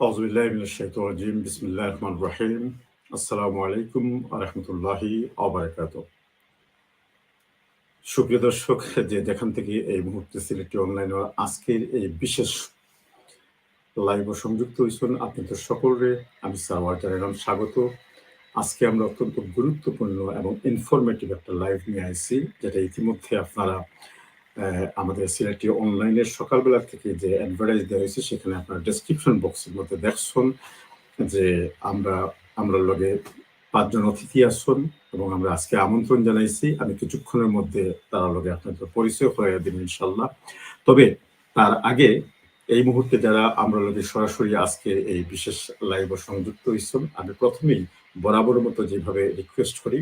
আউযুবিল্লাহি মিনাশ শাইতানির রাজিম। বিসমিল্লাহির রহমানির রহিম। আসসালামু আলাইকুম ওয়া রাহমাতুল্লাহি ওয়া বারাকাতুহু। সুপ্রিয় দর্শক, যে যেখান থেকে এই মুহূর্তে সিলেটি অনলাইনের আজকের এই বিশেষ লাইভে সংযুক্ত হইছেন, আপনাদের সকলকে আমি সারওয়ার জানালাম স্বাগত। আজকে আমরা অত্যন্ত গুরুত্বপূর্ণ এবং ইনফরমেটিভ একটা লাইভ নিয়ে আইছি, যেটা ইতিমধ্যে আপনারা আমাদের সিলেটি অনলাইনের সকালবেলা থেকে যে অ্যাডভার্টাইজ দেওয়া হয়েছে সেখানে আপনারা ডেসক্রিপশন বক্সের মধ্যে দেখছেন যে আমরা লগে 5 জন অতিথি আসছেন এবং আমরা আজকে আমন্ত্রণ জানাইছি। আমি কিছুক্ষণের মধ্যে তারা লগে আপনাদের পরিচয় করাইয়া দিন ইনশাল্লাহ। তবে তার আগে এই মুহূর্তে যারা আমরা লগে সরাসরি আজকে এই বিশেষ লাইভে সংযুক্ত হইছেন, আমি প্রথমেই বরাবর মতো যেভাবে রিকোয়েস্ট করি,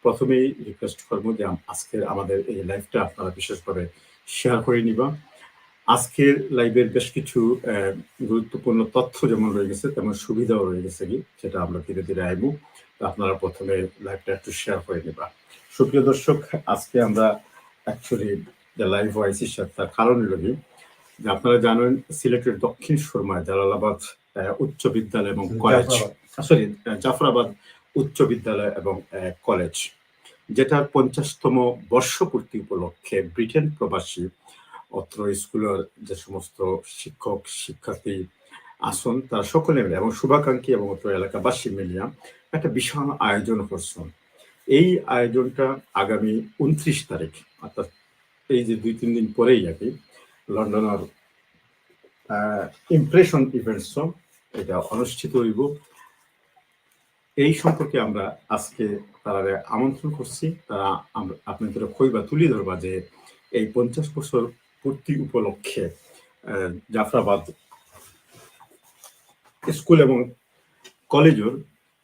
প্রথমেই রিকোয়েস্ট করবো যে আজকের আমাদের এই লাইভটা আপনারা বিশেষভাবে শেয়ার করে নিবা। আজকের লাইভের বেশ কিছু গুরুত্বপূর্ণ তথ্য যেমন রয়ে গেছে তেমন সুবিধাও রয়ে গেছে, সেটা আমরা ধীরে ধীরে আইবো। আপনারা প্রথমে লাইভটা একটু শেয়ার করে নেবা। সুপ্রিয় দর্শক, আজকে আমরা অ্যাকচুয়ালি যে লাইভ হয়েছি তার কারণ হলো যে আপনারা জানেন সিলেটের দক্ষিণ সুরমায় জালালাবাদ উচ্চ বিদ্যালয় এবং কলেজ, জাফরাবাদ উচ্চ বিদ্যালয় এবং কলেজ, যেটার 50তম বর্ষপূর্তি উপলক্ষে ব্রিটেন প্রবাসী অত্র স্কুলের যে সমস্ত শিক্ষক শিক্ষার্থী আসন তারা সকলে মিলে এবং শুভাকাঙ্ক্ষী এবং অত্র এলাকাবাসী মিলিয়া একটা বিশাল আয়োজন করছেন। এই আয়োজনটা আগামী 29 তারিখ, অর্থাৎ এই যে 2-3 দিন পরেই আর কি, লন্ডনের ইমপ্রেশন ইভেন্টস এটা অনুষ্ঠিত হইব। এই সম্পর্কে আমরা আজকে তারা আমন্ত্রণ করছি। তারা আপনাদের কইবা তুলি ধরবা যে এই 50 বছর পূর্তি উপলক্ষে জাফরাবাদ স্কুল এবং কলেজের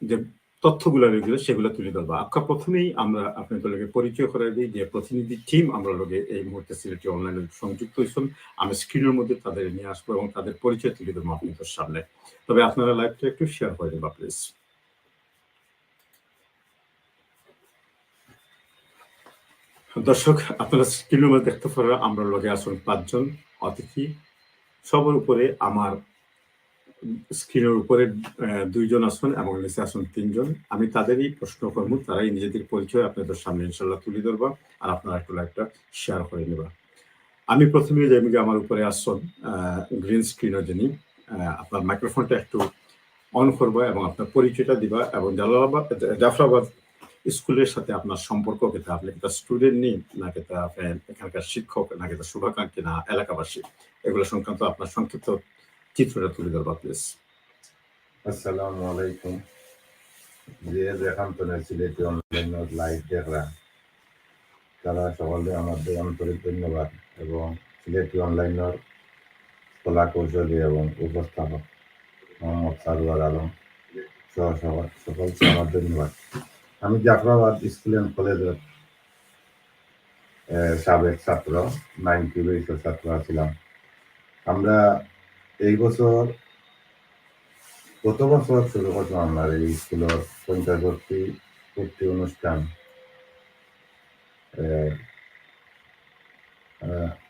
যে তথ্যগুলো রয়েছে সেগুলো তুলে ধরবা। প্রথমেই আমরা আপনাদেরকে পরিচয় করে দিই যে প্রতিনিধি টিম আমরা লগে এই মুহূর্তে সিলেটি অনলাইনে সংযুক্ত হয়েছেন। আমি স্ক্রিনের মধ্যে তাদের নিয়ে আসবো এবং তাদের পরিচয় তুলে ধরবো আপনাদের সামনে। তবে আপনারা লাইভটা একটু শেয়ার করে দেবা প্লিজ। দর্শক, আপনারা স্ক্রিনের মধ্যে দেখতে পারেন আমরা লগে আসুন 5 জন অতিথি। সবার উপরে আমার স্ক্রিনের উপরে 2 জন আসুন এবং নিচে আসুন 3 জন। আমি তাদেরই প্রশ্ন করবো, তারাই নিজেদের পরিচয় আপনাদের সামনে ইনশাল্লাহ তুলে ধরবা আর আপনারা একটু লাইভটা শেয়ার করে নেবা। আমি প্রথমে যেমন আমার উপরে আসুন গ্রিন স্ক্রিনের যিনি, আপনার মাইক্রোফোনটা একটু অন করবা এবং আপনার পরিচয়টা দিবা এবং জাফরাবাদ স্কুলের সাথে আপনার সম্পর্ক কেটা, আপনি একটা স্টুডেন্ট নেই নাকি তা এখানকার শিক্ষক নাকি তা শুভাকাঙ্ক্ষী না এলাকাবাসী, এগুলো সংক্রান্ত আপনার সংক্ষিপ্ত চিত্রটা তুলে ধরবা প্লিজ। আসসালামু আলাইকুম। যে যেখান থেকে সিলেটি অনলাইন লাইভ দেখরা তারা সকলে আমাদের আন্তরিক ধন্যবাদ এবং সিলেটি অনলাইনের কলা কৌশলী এবং উপস্থাপক মোহাম্মদ সারওয়ার আলম সহ সকলকে আমার ধন্যবাদ। আমি জাফরাবাদ স্কুল অ্যান্ড কলেজের সাবেক ছাত্র, 90 বেসের ছাত্র ছিলাম। আমরা এই বছর গত বছর শুরু করলাম আমার এই স্কুলের 50 পূর্তি অনুষ্ঠান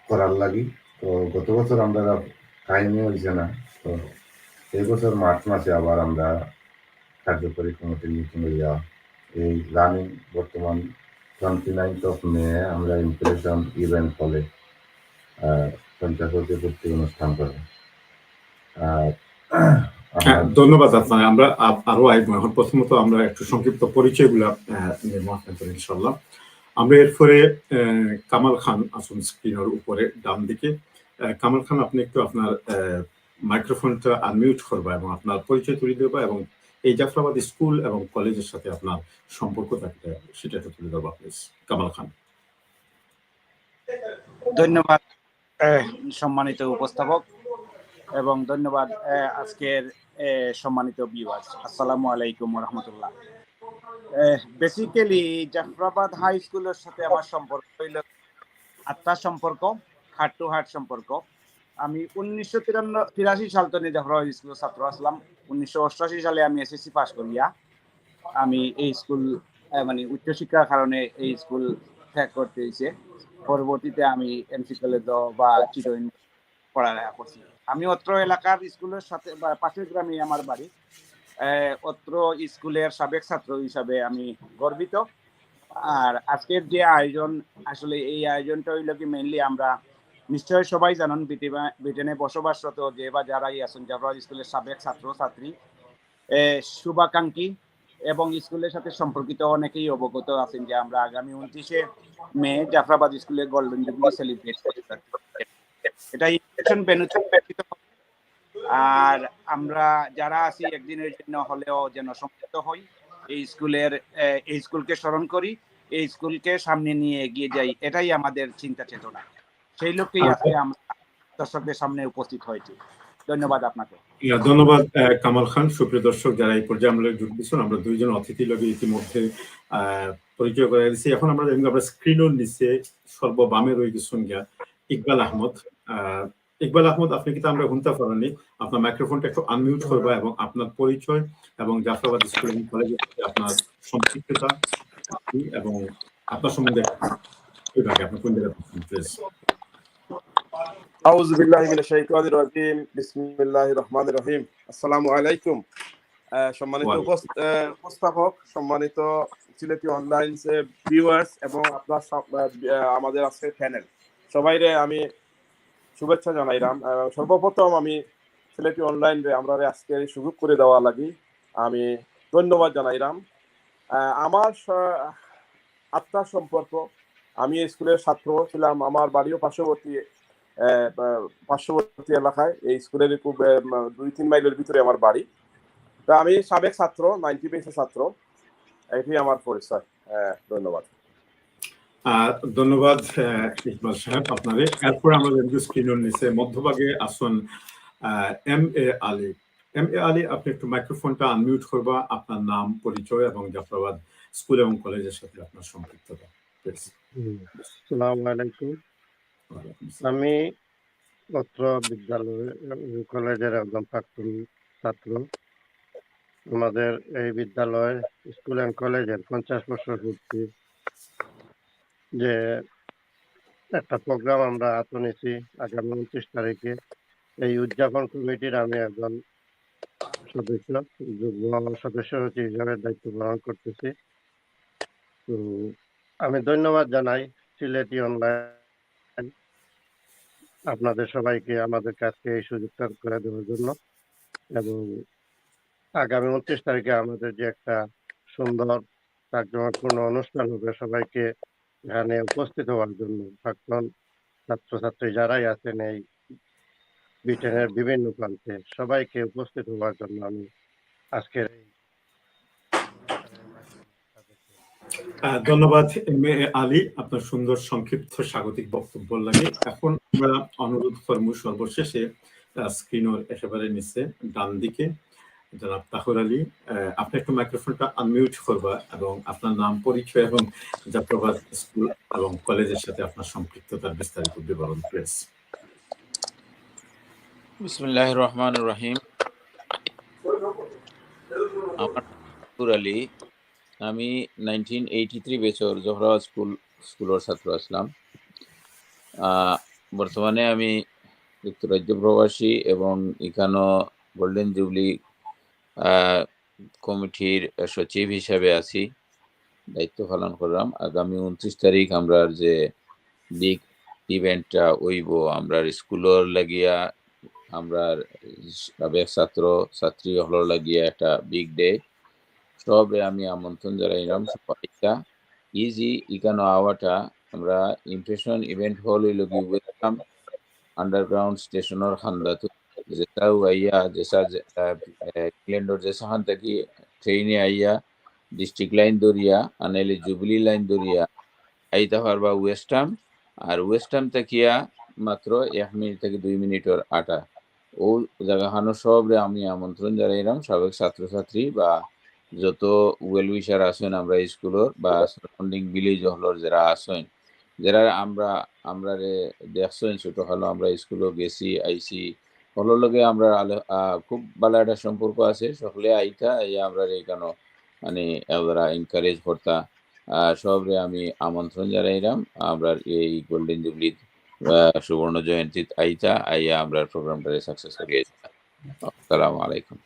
করার লাগি। তো গত বছর আমরা টাইমে হয়েছে না, তো এই বছর মার্চ মাসে আবার আমরা কার্যকরী কমিটির মিটিং হইয়া এই রানিং বর্তমান 29 মে আমরা ইমপ্রেশন ইভেন্ট হলে 50 পূর্তি অনুষ্ঠান করব। ধন্যবাদ আপনার। আমরা আরো আইব। এখন প্রথমত আমরা একটু সংক্ষিপ্ত পরিচয়গুলা নেব আপনাদের ইনশাল্লাহ। আমরা এরপরে কামাল খান আসুন স্ক্রিনের উপরে ডান দিকে। কামাল খান, আপনি একটু আপনার মাইক্রোফোনটা আনমিউট করবা এবং আপনার পরিচয় তুলে দেবা এবং এই জাফরাবাদ স্কুল এবং কলেজের সাথে আপনার সম্পর্ক থাকতে সেটা একটু তুলে দেবা প্লিজ। কামাল খান। ধন্যবাদ সম্মানিত উপস্থাপক এবং ধন্যবাদ আজকের সম্মানিত ভিউয়ার্স। আসসালামু আলাইকুম ওয়া রাহমাতুল্লাহ। বেসিক্যালি জাফরাবাদ হাই স্কুলের সাথে আমার সম্পর্ক হইল আত্মার সম্পর্ক, হার্ট টু হার্ট সম্পর্ক। আমি 1983 সাল থেকে জাফরাবাদ স্কুলের ছাত্র আসলাম। 1988 সালে আমি এসএসসি পাস করিয়া আমি এই স্কুল মানে উচ্চশিক্ষার কারণে এই স্কুল ত্যাগ করতে হয়েছে। পরবর্তীতে আমি এমসি কলেজ বা চিটইন পড়ালেখা করছি। আমি অত্র এলাকার স্কুলের সাথে বা পাশের গ্রামে আমার বাড়ি। অত্র স্কুলের সাবেক ছাত্র হিসাবে আমি গর্বিত। আর আজকের যে আয়োজন, আসলে এই আয়োজনটা হইল কি মেইনলি আমরা নিশ্চয়ই সবাই জানেন ব্রিটেনে বসবাসরত যে বা যারাই আছেন জাফরাবাদ স্কুলের সাবেক ছাত্র ছাত্রী, শুভাকাঙ্ক্ষী এবং স্কুলের সাথে সম্পর্কিত অনেকেই অবগত আছেন যে আমরা আগামী 29শে মে জাফরাবাদ স্কুলে গোল্ডেন জুবলি সেলিব্রেট করতে যাচ্ছি। এটা ইনভিটেশন ভেন্যুতে অনুষ্ঠিত হবে। আর আমরা যারা আছি একদিনের জন্য হলেও যেন সম্মিলিত হই, এই স্কুলকে স্মরণ করি, এই স্কুলকে সামনে নিয়ে এগিয়ে যাই, এটাই আমাদের চিন্তা চেতনা। সেই লক্ষ্যেই আজকে আমরা দর্শকদের সামনে উপস্থিত হয়েছি। ধন্যবাদ আপনাকে। ধন্যবাদ কামাল খান। সুপ্রিয় দর্শক যারা এই পর্যায়ে আমরা যোগ দিচ্ছেন, আমরা দুইজন অতিথি লগে ইতিমধ্যে পরিচয় করে দিচ্ছি। এখন আমরা স্ক্রিনের নিচে সর্ববামে রয়ে গেছেন গিয়া ইকবাল আহমদ। ইকবাল আহমদ, আপনি কিন্তু আমরা শুনতে পারেননি, আপনার মাইক্রোফোনটা একটু আনমিউট করবা এবং আপনার পরিচয় এবং জাফরাবাদ স্কুল এবং কলেজের সাথে আপনার সম্পৃক্ততা এবং আপনার সম্বন্ধে আপনি কোন জায়গায় প্লিজ। আউযু বিল্লাহি মিনাশ শাইতানির রাজিম। বিসমিল্লাহির রহমানির রহিম। আসসালামু আলাইকুম। সম্মানিত উপস্থাপক, সম্মানিত সিলেটি অনলাইন ভিউয়ার্স এবং আপনার আমাদের আজকের প্যানেল, সবাইরে আমি শুভেচ্ছা জানাইলাম। সর্বপ্রথম আমি সিলেটি অনলাইন রে আমরা আজকে সুযোগ করে দেওয়া লাগি আমি ধন্যবাদ জানাইলাম। আমার আত্মার সম্পর্ক, আমি স্কুলের ছাত্র ছিলাম, আমার বাড়িও পার্শ্ববর্তী এলাকায়, এই স্কুলের খুব 2-3 মাইলের ভিতরে আমার বাড়ি। তা আমি সাবেক ছাত্র, 90 বেসের ছাত্র, এটি আমার পরিচয়। ধন্যবাদ। ধন্যবাদ ইকবাল সাহেব আপনারে। এরপর আমরা স্ক্রিনের নিচে মধ্যভাগে আসুন M A Ali. M A Ali, আপনি একটু মাইক্রোফোনটা আনমিউট করবা, আপনার নাম, পরিচয় এবং জাফরাবাদ স্কুল এবং কলেজের সাথে আপনার সম্পৃক্ততা। আসসালামু আলাইকুম। আমি অত্র বিদ্যালয় কলেজের একজন প্রাক্তন ছাত্র। আমাদের এই বিদ্যালয় স্কুল অ্যান্ড কলেজের 50 বছর পূর্তি যে একটা প্রোগ্রাম আমরা হাতে নিয়েছি আগামী 29 তারিখে, এই উদযাপন কমিটির আমি একজন সদস্য, যুগ্ম সদস্য হিসাবে দায়িত্ব পালন করতেছি। তো আমি ধন্যবাদ জানাই সিলেটি অনলাইন আপনাদের সবাইকে আমাদের কাছে এই সুযোগটা করে দেওয়ার জন্য, এবং আগামী 29 তারিখে আমাদের যে একটা সুন্দর জাঁকজমকপূর্ণ অনুষ্ঠান হবে, সবাইকে এখানে উপস্থিত হওয়ার জন্য প্রাক্তন ছাত্রছাত্রী যারাই আছেন এই ব্রিটেনের বিভিন্ন প্রান্তে, সবাইকে উপস্থিত হওয়ার জন্য আমি আজকের ধন্যবাদ এম এ আলী, আপনার সুন্দর সংক্ষিপ্ত স্বাগতিক বক্তব্য লাগে। এখন আমরা অনুরোধ করব সর্বশেষে স্ক্রিনের একেবারে নিচে ডান দিকে জনাব তাহর আলী, আপনি একটু মাইক্রোফোনটা আনমিউট করবা এবং আপনার নাম, পরিচয় এবং জাফরাবাদ স্কুল এবং কলেজের সাথে আপনার সম্পৃক্ততার বিস্তারিত বিবরণ প্লিজ। বিসমিল্লাহির রহমানির রহিম। আমার তাহর আলী, আমি 1983 বেচর জাফরাবাদ স্কুলের ছাত্র আসলাম। বর্তমানে আমি যুক্তরাজ্য প্রবাসী এবং এখানে গোল্ডেন জুবলি কমিটির সচিব হিসাবে আছি, দায়িত্ব পালন করলাম। আগামী 29 তারিখ আমরা যে বিগ ইভেন্টটা হইব, আমরা স্কুলের লাগিয়া, আমরা সাবেক ছাত্র ছাত্রী হলর লাগিয়া একটা বিগ ডে, সবে আমি আমন্ত্রণ জানাইলাম সবাইটা। ইজি ইকানো আওয়াটা আমরা ইমপ্রেশন ইভেন্ট হল হইল কি ওয়েলকাম আন্ডারগ্রাউন্ড স্টেশনের খান্দাত যেটাও আইয়া যেসা ইংল্যান্ডর যেসাখান থেকে ট্রেনে আইয়া ডিস্ট্রিক্ট লাইন দরিয়া আনাইলে জুবিলি লাইন দরিয়া আইতা পারবা ওয়েস্টার্ন, আর ওয়েস্টার্ন থেকিয়া মাত্র 1 মিনিট থেকে 2 মিনিটের আটা। ও জায়গাখানো সবরে আমি আমন্ত্রণ জানাইলাম, সাবেক ছাত্রছাত্রী বা যত ওয়েল উইশার আছেন আমরা স্কুলের বা সারাউন্ডিং ভিলেজ হলর যারা আছেন, যারা আমরা দেখছেন ছোট হলো আমরা স্কুলে গেছি আইসি হলোর লগে আমরা খুব ভালো একটা সম্পর্ক আছে। সকলে আইতা আমরা এখানে মানে ওরা এনকারেজ করতা। সবরে আমি আমন্ত্রণ জানাইলাম আমরা এই গোল্ডেন জুবলি সুবর্ণ জয়ন্তী আইয়া আমরা প্রোগ্রামটারে সাকসেস করিয়ে। আসসালামু আলাইকুম।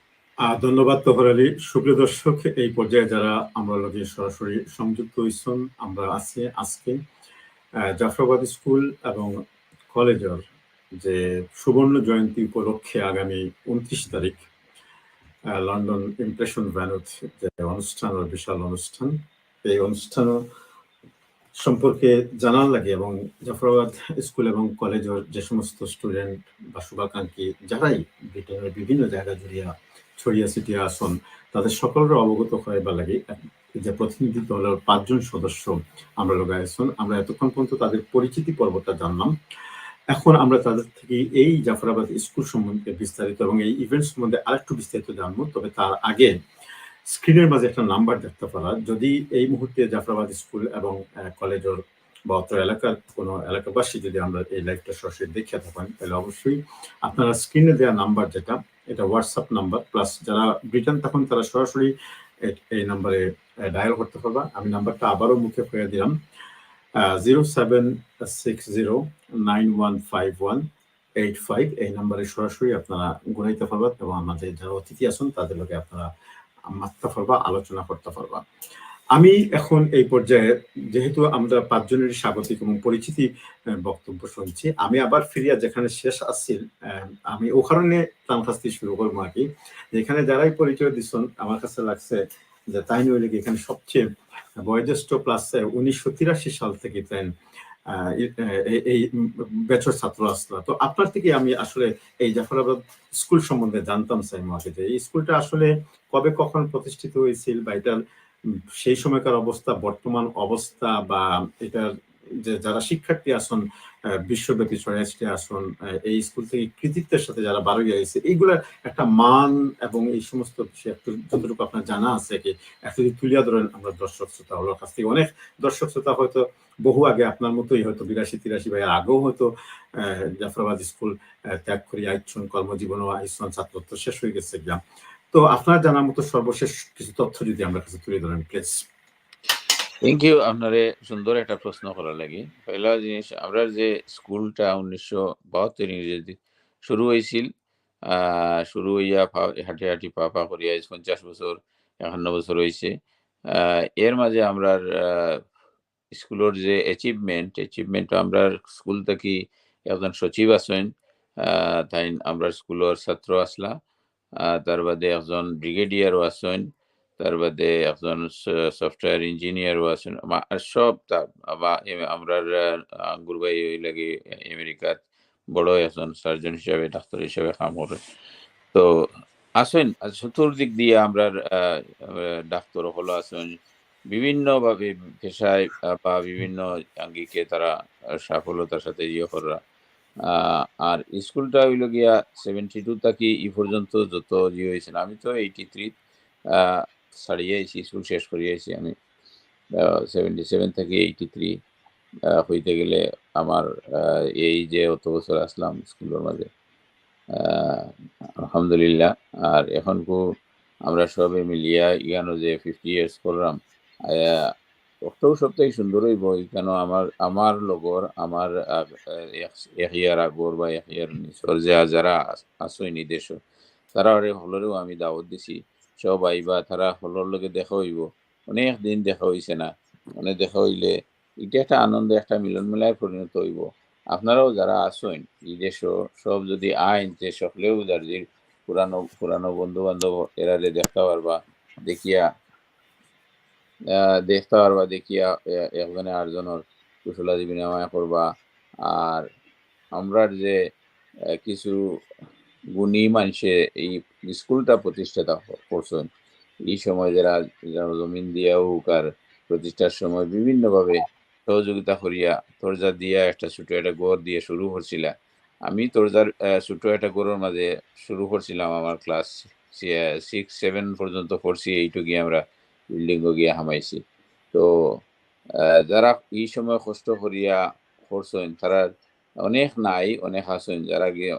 ধন্যবাদ তোহর আলী। সুপ্রিয় দর্শক, এই পর্যায়ে যারা আমরা লগে সরাসরি সংযুক্ত হইছেন, আমরা আছি আজকে জাফরাবাদ স্কুল এবং কলেজের যে সুবর্ণ জয়ন্তী উপলক্ষে আগামী 29 তারিখ লন্ডন ইমপ্রেশন ভ্যানুত যে অনুষ্ঠান, বিশাল অনুষ্ঠান, এই অনুষ্ঠান সম্পর্কে জানার লাগে এবং জাফরাবাদ স্কুল এবং কলেজের যে সমস্ত স্টুডেন্ট বা শুভাকাঙ্ক্ষী যারাই ব্রিটেনের বিভিন্ন জায়গা জুড়িয়া ছড়িয়া ছিটিয়া আসন, তাদের সকলের অবগত হইবার লাগে যে প্রতিনিধি দলের 5 জন সদস্য আমরা লোক আছেন। আমরা এতক্ষণ পর্যন্ত তাদের পরিচিতি পর্বটা জানলাম। এখন আমরা তাদের থেকে এই জাফরাবাদ স্কুল সম্বন্ধে বিস্তারিত এবং এই ইভেন্ট সম্বন্ধে আরেকটু বিস্তারিত জানবো। তবে তার আগে স্ক্রিনের মাঝে একটা নাম্বার দেখতে পারা, যদি এই মুহূর্তে জাফরাবাদ স্কুল এবং কলেজের বা অত্র এলাকার কোনো এলাকাবাসী যদি আমরা এই লাইভটা সরাসরি দেখে থাকেন, তাহলে অবশ্যই আপনারা স্ক্রিনে দেওয়া নাম্বার যেটা, এটা হোয়াটসঅ্যাপ নাম্বার, প্লাস যারা ব্রিটেন তখন তারা সরাসরি এই নাম্বারে ডায়াল করতে পারবা। আমি নাম্বারটা আবারও মুখে করে দিলাম, 0760915185। এই নাম্বারে সরাসরি আপনারা গুনাইতে পারবেন এবং আমাদের যারা অতিথি আছেন তাদের লগে আপনারা মারতে পারবা, আলোচনা করতে পারবা। আমি এখন এই পর্যায়ে যেহেতু আমরা 5 জনের স্বাগতিক এবং পরিচিতি বক্তব্য শুনছি, আমি আবার ফিরিয়া যেখানে শেষ আসছিল আমি ওখানে টানফাস্তি শুরু করবো আর কি। যেখানে যারাই পরিচয় দিচ্ছেন আমার কাছে লাগছে যে তাই নইলে এখানে সবচেয়ে বয়োজ্যেষ্ঠ, প্লাস 1983 সাল থেকে তাই এই ব্যাচের ছাত্র আসলো। তো আপনার থেকে আমি আসলে এই জাফরাবাদ স্কুল সম্বন্ধে জানতাম চাই মাকে, যে এই স্কুলটা আসলে কবে কখন প্রতিষ্ঠিত হয়েছিল, বা এটার সেই সময়কার অবস্থা, বর্তমান অবস্থা, বা এটার যে যারা শিক্ষার্থী আসন বিশ্বব্যাপী ছড়িয়ে আসন এই স্কুল থেকে কৃতিত্বের সাথে যারা বারো গিয়েছে, এইগুলা একটা মান এবং এই সমস্ত বিষয়ে একটু যতটুকু আপনার জানা আছে কি একটু তুলিয়া ধরেন আমরা দর্শক শ্রোতা হলোর কাছ থেকে। অনেক দর্শক শ্রোতা হয়তো বহু আগে আপনার মতোই হয়তো 82-83 ভাইয়ের আগেও হয়তো জাফরাবাদ স্কুল ত্যাগ করি আইসন, কর্মজীবনও আইসন, ছাত্রত্ব শেষ হয়ে গেছে গ্রাম। তো আপনার জানার মতো সর্বশেষ কিছু তথ্য যদি আমরা কাছে তুলে ধরেন প্লিজ। Thank you. আপনারে সুন্দর একটা প্রশ্ন করার লাগি। পয়লা জিনিস, আমরা যে স্কুলটা 1972 ইংরেজি শুরু হয়েছিল, শুরু হইয়া হাঁটি হাঁটি পা পা করিয়া 50 বছর 51 বছর হয়েছে। এর মাঝে আমরা স্কুলের যে অ্যাচিভমেন্ট আমরা স্কুল থেকে একজন সচিব আছেন, তাই আমরা স্কুলের ছাত্র আসলা, তার বাদে একজন ব্রিগেডিয়ারও আছেন, তার বাদে একজন সফটওয়্যার ইঞ্জিনিয়ারও আছেন। সব আমরা আঙ্গুর ভাই ওই লাগে আমেরিকাত বড় একজন সার্জন হিসাবে, ডাক্তার হিসাবে কাম করে। তো আছেন চতুর্দিক দিয়ে আমরা ডাক্তার হলো আছেন, বিভিন্নভাবে পেশায় বা বিভিন্ন আঙ্গিকে তারা সাফল্যতার সাথে ইয়ে করা। আর স্কুলটা হইল গিয়া 72 থাকি ই পর্যন্ত যত ইয়ে হয়েছে, আমি তো 83 ছাড়িয়েছি, স্কুল শেষ করিয়েছি আমি 77 থেকে 83 হইতে গেলে আমার এই যে অত বছর আসলাম স্কুলের মাঝে, আলহামদুলিল্লাহ। আর এখন আমরা সবে মিলিয়া ইগানো যে 50 ইয়ার্স করলাম, অতও সবটাই সুন্দর হইব। কেন আমার লগর আমার এক ইয়ার আগর বা এক ইয়ার নিচর যারা আসই নিদেশ, তারা হলরেও আমি দাওয়াত দিছি, সব আইবা, তারা হলর লগে দেখা হইব। অনেক দিন দেখা হইছে না, অনেক দেখা হইলে এটা একটা আনন্দ, একটা মিলন মেলায় পরিণত হইব। আপনারাও যারা আসেন বিদেশ সব যদি আইন যে সকলেও যার যে পুরানো বন্ধু বান্ধব এরারে দেখতে পারবা, দেখিয়া দেখিয়া একজনে আরেকজনের কুশলাদি বিনিময় করবা। আর আমরা যে কিছু গুণী মানুষে এই স্কুলটা প্রতিষ্ঠাতা করছেন, এই সময় যারা জমিন দিয়া হোক আর প্রতিষ্ঠার সময় বিভিন্নভাবে সহযোগিতা করিয়া তরজা দিয়া একটা ছোট একটা ঘর দিয়ে শুরু করছিল। আমি তরজার ছোট একটা ঘরের মাঝে শুরু করছিলাম, আমার ক্লাস 6-7 পর্যন্ত পড়ছি, এইটু গিয়ে আমরা বিল্ডিং গিয়ে হামাইছি। তো যারা এই সময় কষ্ট করিয়া করছেন তারা অনেক নাই, অনেক আছেন যারা গিয়ে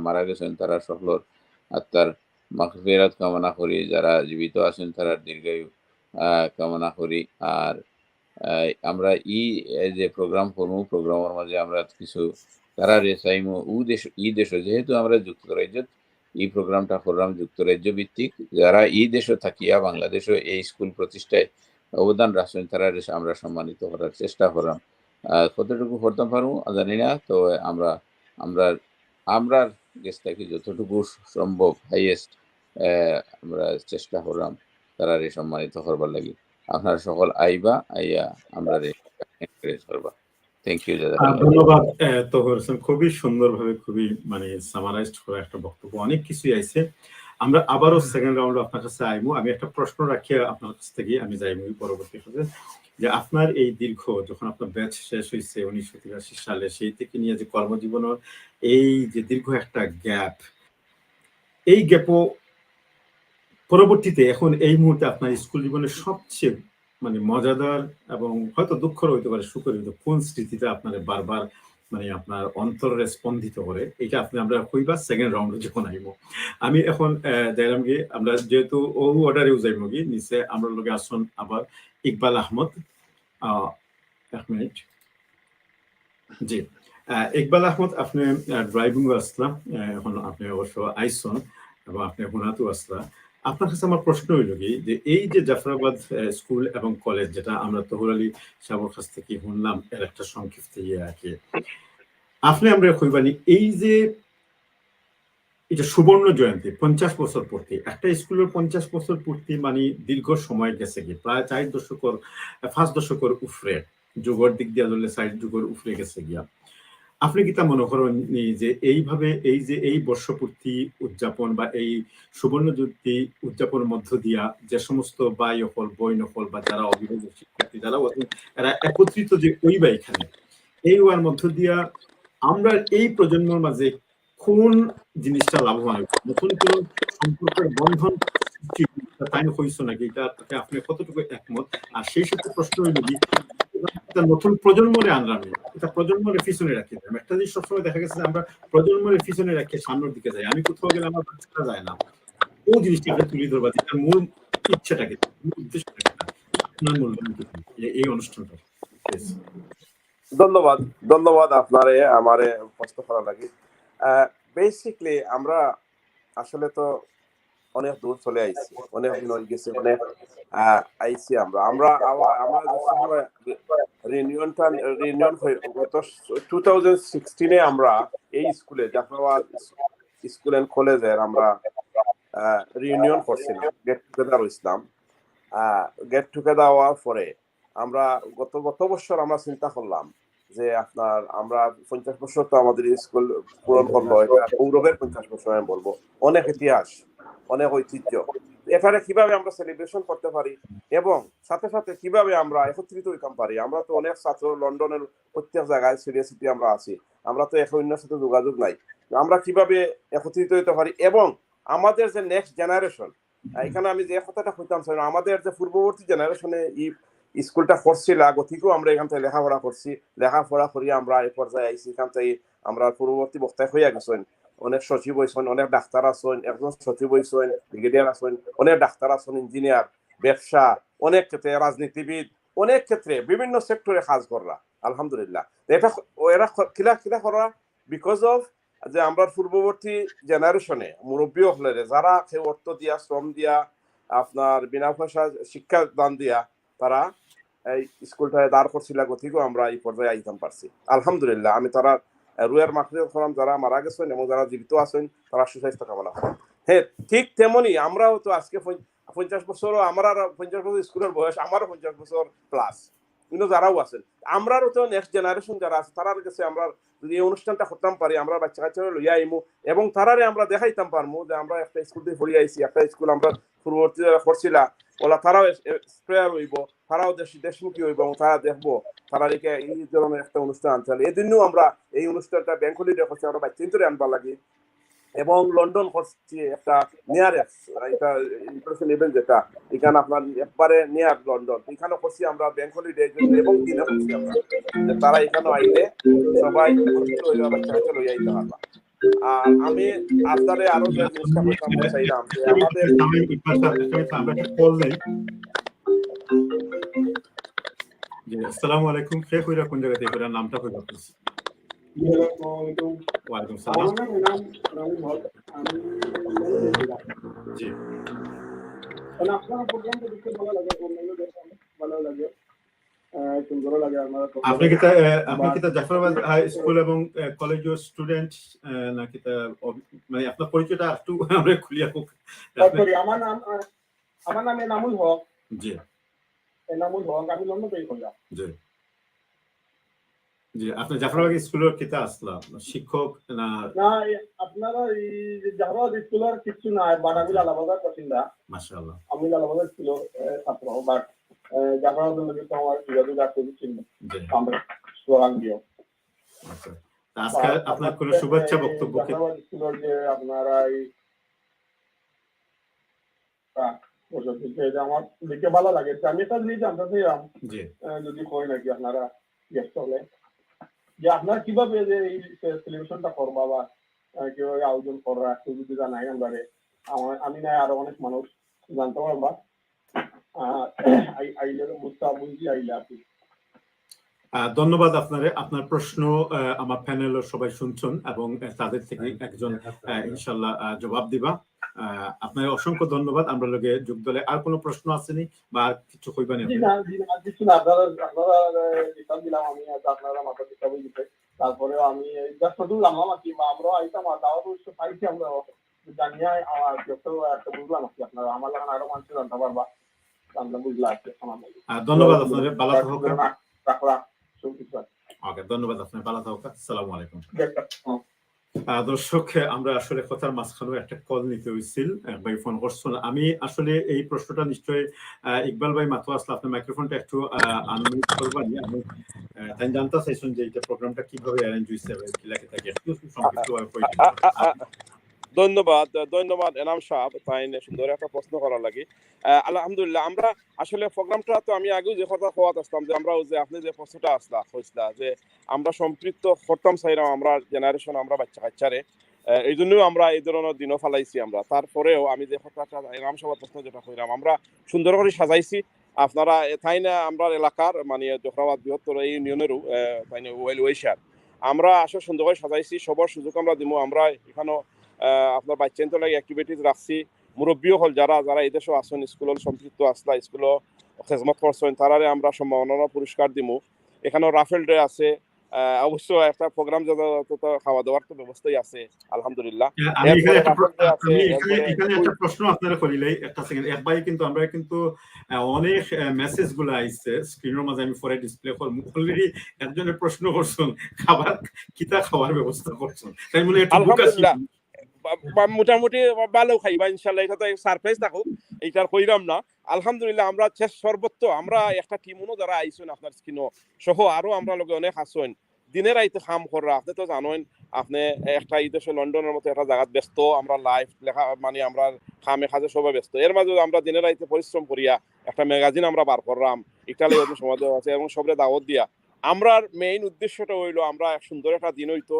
মারা গেছেন, তারা সকলের আত্মার মাগফিরাত কামনা করি। যারা জীবিত আছেন তারা দীর্ঘায়ু কামনা করি। আর আমরা এই যে প্রোগ্রাম করবো, প্রোগ্রামের মাঝে আমরা কিছু কারারে চাইমু ই দেশ যেহেতু আমরা যুক্তরাজ্য এই প্রোগ্রামটা করলাম যুক্তরাজ্য ভিত্তিক, যারা এই দেশে থাকিয়া বাংলাদেশে এই স্কুল প্রতিষ্ঠায় অবদান রাখছেন তারা আমরা সম্মানিত করার চেষ্টা করলাম। কতটুকু করতে পারবো জানি না, তো আমরা আমরা আমরা গেছ থাকি যতটুকু সম্ভব হাইয়েস্ট আমরা চেষ্টা করলাম তারা সম্মানিত করবার লাগি। আপনারা সকল আইয়া আমরা এনকারেজ করবা। Thank you. ধন্যবাদ তহর হোসেন, খুবই সুন্দরভাবে খুবই মানে সামারাইজড করে একটা বক্তব্য, অনেক কিছুই আইছে। আমরা আবারও সেকেন্ড রাউন্ডে আপনার কাছে আইমু। আমি একটা প্রশ্ন রাখি আপনার কাছ থেকে আমি যাইমু পরবর্তী ক্ষেত্রে, যে আপনার এই দীর্ঘ যখন আপনার ব্যাচ শেষ হয়েছে 1983 সালে, সেই থেকে নিয়ে যে কর্মজীবনের এই যে দীর্ঘ একটা গ্যাপ, এই গ্যাপও পরবর্তীতে এখন এই মুহূর্তে আপনার স্কুল জীবনের সবচেয়ে মানে মজাদার এবং হয়তো দুঃখর হইতে পারে সুখের হইতে কোন স্মৃতিটা আপনার বারবার মানে আপনার অন্তরে স্পন্দিত করে, এটা আপনি আমরা কইবা সেকেন্ড রাউন্ডে যখন আইব। আমি এখন যাইলাম গিয়ে আমরা যেহেতু ও অর্ডারেও যাইব গিয়ে নিচে আমরা লগে আসুন আবার ইকবাল আহমদ। 1 মিনিট। জি ইকবাল আহমদ, আপনি ড্রাইভিং আসলাম, এখন আপনি অবশ্য আইসন এবং আপনি হুনাতো আসলা। আপনার কাছে আমার প্রশ্ন হইল কি, যে এই যে জাফরাবাদ স্কুল এবং কলেজ, যেটা আমরা তহুর আলী সাহেবের কাছ থেকে শুনলাম এর একটা সংক্ষিপ্ত ইয়ে আছে, আপনি আমরা কইবানি এই যে এটা সুবর্ণ জয়ন্তী 50 বছর পূর্তি, একটা স্কুলের 50 বছর পূর্তি মানে দীর্ঘ সময় গেছে কি, প্রায় 4 দশকের 5 দশকের উপরে, যুগের দিক দিয়ে ধরলে 60 যুগের উপরে গেছে গিয়া। আপনি কি তা মনে করেন যে এইভাবে এই যে এই বর্ষপূর্তি উদযাপন বা এই সুবর্ণ জয়ন্তী উদযাপনের মধ্য দিয়া যে সমস্ত বাই নকল বই নকল বা যারা অভিভাবক শিক্ষার্থী যারা এরা একত্রিত যে ওইবা এখানে এই ওয়ার মধ্য দিয়া আমরা এই প্রজন্মের মাঝে কোন জিনিসটা লাভবান, নতুন কোন সম্পর্কের বন্ধন তাই হইছো নাকি, এটা আপনি কতটুকু একমত? আর সেই সাথে প্রশ্ন হইল কি, নতুন প্রজন্মরে আনলাম, এটা প্রজন্মরে পিছনে রাখি। একটা জিনিস সবসময় দেখা গেছে আমরা প্রজন্মরে পিছনে রাখি সামনের দিকে যাই, আমি কোথাও গেলে আমার বাচ্চাটা যায় না, ও জিনিসটাকে তুলে ধরবা, যেটা মূল ইচ্ছাটাকে মূল উদ্দেশ্যটাকে আপনার মূল্যায়ন এই অনুষ্ঠানটা। ধন্যবাদ ধন্যবাদ আপনারে আমারে প্রশ্ন করা লাগি। বেসিকলি আমরা আসলে তো অনেক দূর চলে আইছি, অনেক দিন হয়ে গেছে, অনেক আইছি আমরা আমরা আমরা রিউনিয়ন গত 2016 আমরা এই স্কুলে জাফরাবাদ স্কুল এন্ড কলেজের আমরা রিউনিয়ন করছিলাম, গেট টুগেদার হইছিলাম। গেট টুগেদার হওয়ার পরে আমরা গত বছর আমরা চিন্তা করলাম যে আপনার আমরা 50 বছর তো আমাদের স্কুল পূরণ করলো, এটা গৌরবের 50 বছর আমি বলবো, অনেক ইতিহাস, অনেক ঐতিহ্য, এখানে কিভাবে আমরা সেলিব্রেশন করতে পারি এবং সাথে সাথে কিভাবে আমরা একত্রিত হইতে পারি। আমরা তো অনেক ছাত্র লন্ডনের প্রত্যেক জায়গায় সিরিয়াসিটি আমরা আছি, আমরা তো এক অন্যের সাথে যোগাযোগ নাই, আমরা কিভাবে একত্রিত হইতে পারি এবং আমাদের যে নেক্সট জেনারেশন, এখানে আমি যে কথাটা কইতাম আমাদের যে পূর্ববর্তী জেনারেশনে এই স্কুলটা করছিল গতিকেও আমরা এখান থেকে লেখাপড়া করছি, লেখাপড়া করি আমরা এই পর্যায়ে আইসি, এখান থেকে আমরা পূর্ববর্তী বক্তায় হইয়া গেছেন, অনেক সচিব হয়েছেন, অনেক ডাক্তার আছেন, একজন সচিব হয়েছেন, ব্রিগেডিয়ার আছেন, অনেক ডাক্তার আছেন, ইঞ্জিনিয়ার, ব্যবসা, অনেক ক্ষেত্রে রাজনীতিবিদ, অনেক ক্ষেত্রে বিভিন্ন সেক্টরে কাজ করা আলহামদুলিল্লাহ। এটা এরা কিলা করা বিকজ অফ যে আমরা পূর্ববর্তী জেনারেশনে মুরব্বী হলে যারা কেউ অর্থ দিয়া শ্রম দিয়া আপনার বিনা পয়সা শিক্ষা দান দিয়া তারা এই স্কুলটায় দাঁড় করছিল গতিকেও আমরা এই পর্যায়ে আইতাম পারছি আলহামদুলিল্লাহ। আমি তারা রুয়ের মাকড়িয়া করলাম, যারা মারা গেছেন এবং যারা জীবিত আছেন তারা সুস্বাস্থ্য কামনা করেন। হ্যাঁ ঠিক তেমনি আমরাও তো আজকে 50 বছরও আমার 50 বছর স্কুলের বয়স, আমারও 50 বছর প্লাস, কিন্তু যারাও আছেন আমরারও তো নেক্সট জেনারেশন যারা আছে তারার কাছে আমরা যদি এই অনুষ্ঠানটা করতাম পারি, আমরা বাচ্চা কাচ্চারা লইয়া আইমু এবং তারারে আমরা দেখাইতাম পারমু যে আমরা একটা স্কুল দিয়ে পড়িয়ে আইছি, একটা স্কুল আমরা পূর্ববর্তী যারা করছিলা ওলা তারাও স্প্রেয়ার হইব, তারাও দেশমুখী হইব এবং তারা দেখবো তারা রেখে এই ধরনের একটা অনুষ্ঠান আনতে হবে। এই জন্যও আমরা এই অনুষ্ঠানটা ব্যাংক হলিডে করছি, আমরা বাচ্চা আনবার লাগে এবং লন্ডন করছি একটা নিয়ারেস্ট এটা ইন্টারন্যাশনাল ইভেন্ট যেটা এখানে আপনার একবারে নিয়ার লন্ডন, এখানে করছি আমরা ব্যাংক হলিডে এবং দিনে করছি আমরা যে তারা এখানে আইলে সবাই একত্রিত হইলে বাচ্চা কাচ্চা লইয়া আইতে পারবা। আর আমি আপনারে আরো যে জিনিসটা বলতাম চাইলাম যে আমাদের জি আসসালামু আলাইকুম কে কইরা কোন জায়গা থেকে কইরা নামটা কইরা প্লিজ ওয়ালাইকুম সালাম জি আপনার প্রোগ্রামটা দেখতে ভালো লাগে, অন্যান্য দেশে অনেক ভালো লাগে, সুন্দর লাগে আমার। আপনি কি জাফরাবাদ হাই স্কুল এবং কলেজের স্টুডেন্ট নাকি মানে আপনার পরিচয়টা একটু আমরা খুলিয়া হোক। সরি, আমার নাম এনামুল হক। জি এনামুল হক, আমি লন্ডন থেকে কইরা। জি জি আপনি জাফরাবাদ স্কুলের কিতা আসলাম শিক্ষক না? না, আপনারা এই জাফরাবাদ স্কুলের কিছু না, বাড়াগুলো আলাদা পছন্দা। মাশাআল্লাহ আমি আলাদা স্কুলের ছাত্র, বাট জাফরাবাদের মধ্যে তো আমার যোগাযোগ আছে চিহ্ন। জি আমরা স্লোগান দিও। আচ্ছা আজকে আপনার কোনো শুভেচ্ছা বক্তব্য কি? জাফরাবাদ স্কুলের যে আপনারা এই আমার দেখে ভালো লাগে। আমি একটা জিনিস জানতে চাইলাম, যদি হয় নাকি আপনারা গেস্ট হলে, যে আপনারা কিভাবে যে এই সেলিব্রেশনটা করবা বা কিভাবে আয়োজন করা একটু যদি জানাই আমরা, আমি না আরো অনেক মানুষ জানতে পারবা। আইলে বুঝতে বুঝি আইলে আর কি। ধন্যবাদ আপনার প্রশ্ন আমার প্যানেলের সবাই শুনছেন এবং তাদের থেকে একজন ইনশাল্লাহ জবাব দিবা। আপনার অসংখ্য ধন্যবাদ। আমরা লগে যোগ দলে আর কোনো প্রশ্ন আসেনি বা কিছু কইবানি? কিছু না, আপনারা ডিসকাউন্ট দিলাম আমি, আপনারা মাথা ডিসকাউন্ট দিতে। তারপরেও আমি জাস্ট নতুন জানলাম আর কি, আমরা আইতাম দাওয়াত পাইছি, আমরা জানিয়ে একটা বুঝলাম আর কি। আপনারা আমার লাগান আরো মানুষ জানতে পারবা, জানতে বুঝলা আর কি। ধন্যবাদ আপনাদের, ভালো থাকুন। রাখলাম। ওকে ধন্যবাদ আপনার, ভালো থাকুন। আসসালামু আলাইকুম। দর্শক, আমরা আসলে কথার মাঝখানে একটা কল নিতে হয়েছিল, ভাই ফোন করছেন। আমি আসলে এই প্রশ্নটা নিশ্চয়ই ইকবাল ভাই মাথা আসলে আপনার মাইক্রোফোনটা একটু আনমিউট করবেন এবং তাই জানতে চাইছেন যে এটা প্রোগ্রামটা কিভাবে অ্যারেঞ্জ হয়েছে কি লাগে থাকে একটু সংক্ষিপ্তভাবে কই দিন। ধন্যবাদ এনাম সাহেব, তাই সুন্দর একটা প্রশ্ন করার লাগে। আলহামদুলিল্লাহ, আমরা আসলে প্রোগ্রামটা তো আমি আগেও যে কথা হওয়াত আসতাম যে আমরা যে আপনি যে প্রশ্নটা হয়েছিল যে আমরা সম্পৃক্ত করতাম চাইলাম আমরা জেনারেশন, আমরা বাচ্চা কাচ্চারে, এই জন্যও আমরা এই ধরনের দিনও ফালাইছি। আমরা তারপরেও আমি যে কথাটা এনাম সাহেবের প্রশ্ন যেটা কইলাম, আমরা সুন্দর করে সাজাইছি। আপনারা তাই না আমরা এলাকার মানে জাফরাবাদ বৃহত্তর এই ইউনিয়নেরও তাই না ওয়েশার আমরা আসলে সুন্দর করে সাজাইছি। সবার সুযোগ আমরা দিব। আমরা এখানেও আপনার বাচ্চাদের লাগে অ্যাক্টিভিটিস রাখছি। মুরব্বীও হল যারা এই দেশে আসেন, স্কুলের সম্পৃক্ত আসলা, স্কুলও খেজমত করছেন, তারারে আমরা সম্মাননা পুরস্কার দিব। এখানেও রাফেল ডে আছে, অবশ্য একটা প্রোগ্রাম খাওয়া দাওয়ার তো ব্যবস্থাই আছে আলহামদুলিল্লাহ। এখানে একটা প্রশ্ন আপনারা করিলেই একটা সেকেন্ড একবারই, কিন্তু আমরা কিন্তু অনেক মেসেজ গুলো আইছে স্ক্রিনের মাঝে, আমি পরে ডিসপ্লে করব। অলরেডি একজনের প্রশ্ন করছেন খাবার কিতা খাওয়ার ব্যবস্থা করছেন, তাই বলে একটু আলহামদুলিল্লাহ মোটামুটি ভালো খাইবা ইনশাল্লাহ। এটা তো সারপ্রাইজ থাকুক, এইটার কইরাম না। আলহামদুলিল্লাহ আমরা সর্বোচ্চ আমরা একটা টিমও যারা আইসেন আপনার স্কিনও সহ আরো আমরা লোক অনেক আসেন দিনের আইতে কাম করা। আপনি তো জানেন, আপনি একটা এই দেশে লন্ডনের মতো একটা জায়গা ব্যস্ত, আমরা লাইফ লেখা মানে আমরা কামে কাজে সবাই ব্যস্ত। এর মাঝে আমরা দিনের আইতে পরিশ্রম করিয়া একটা ম্যাগাজিন আমরা বার করলাম, ইটালি অন্য সমাজ আছে এবং সবরে দাওয়াত দিয়া। আমরা মেইন উদ্দেশ্যটা হইলো আমরা সুন্দর একটা দিন হইতো,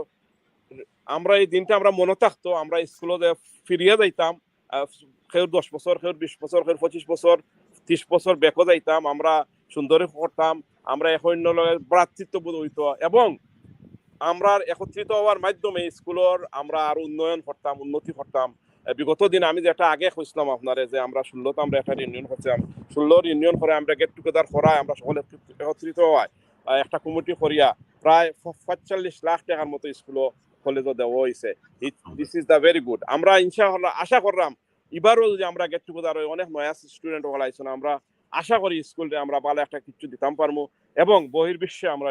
আমরা এই দিনটা আমরা মনে থাকতো, আমরা স্কুলে ফিরিয়ে যাইতাম। কেউ 10 বছর, কেউ 20 বছর, কেউ 25 বছর, 30 বছর বেকো যাইতাম, আমরা সুন্দরে করতাম। আমরা এখন ভ্রাতৃত্ববোধ হইতো এবং আমরা একত্রিত হওয়ার মাধ্যমে স্কুলের আমরা আরো উন্নয়ন করতাম, উন্নতি করতাম। বিগত দিন আমি যেটা আগে খুঁজলাম আপনারে যে আমরা 16তে আমরা একটা ইউনিয়ন করছিলাম, 16 ইউনিয়ন করে আমরা গেট টুগেদার করায় আমরা সকলে একত্রিত হওয়ায় একটা কমিটি করিয়া প্রায় 45 লাখ টাকার মতো স্কুল কলেজও দেওয়া হয়েছে। This is the very good. আমরা ইনশাআল্লাহ আশা করলাম এবারও যে আমরা গেট টুগেদার অনেক নয়া স্টুডেন্ট হলাইছেন, আমরা আশা করি স্কুলে আমরা ভালো একটা কিছু দিতাম পারবো এবং বহির্বিশ্বে আমরা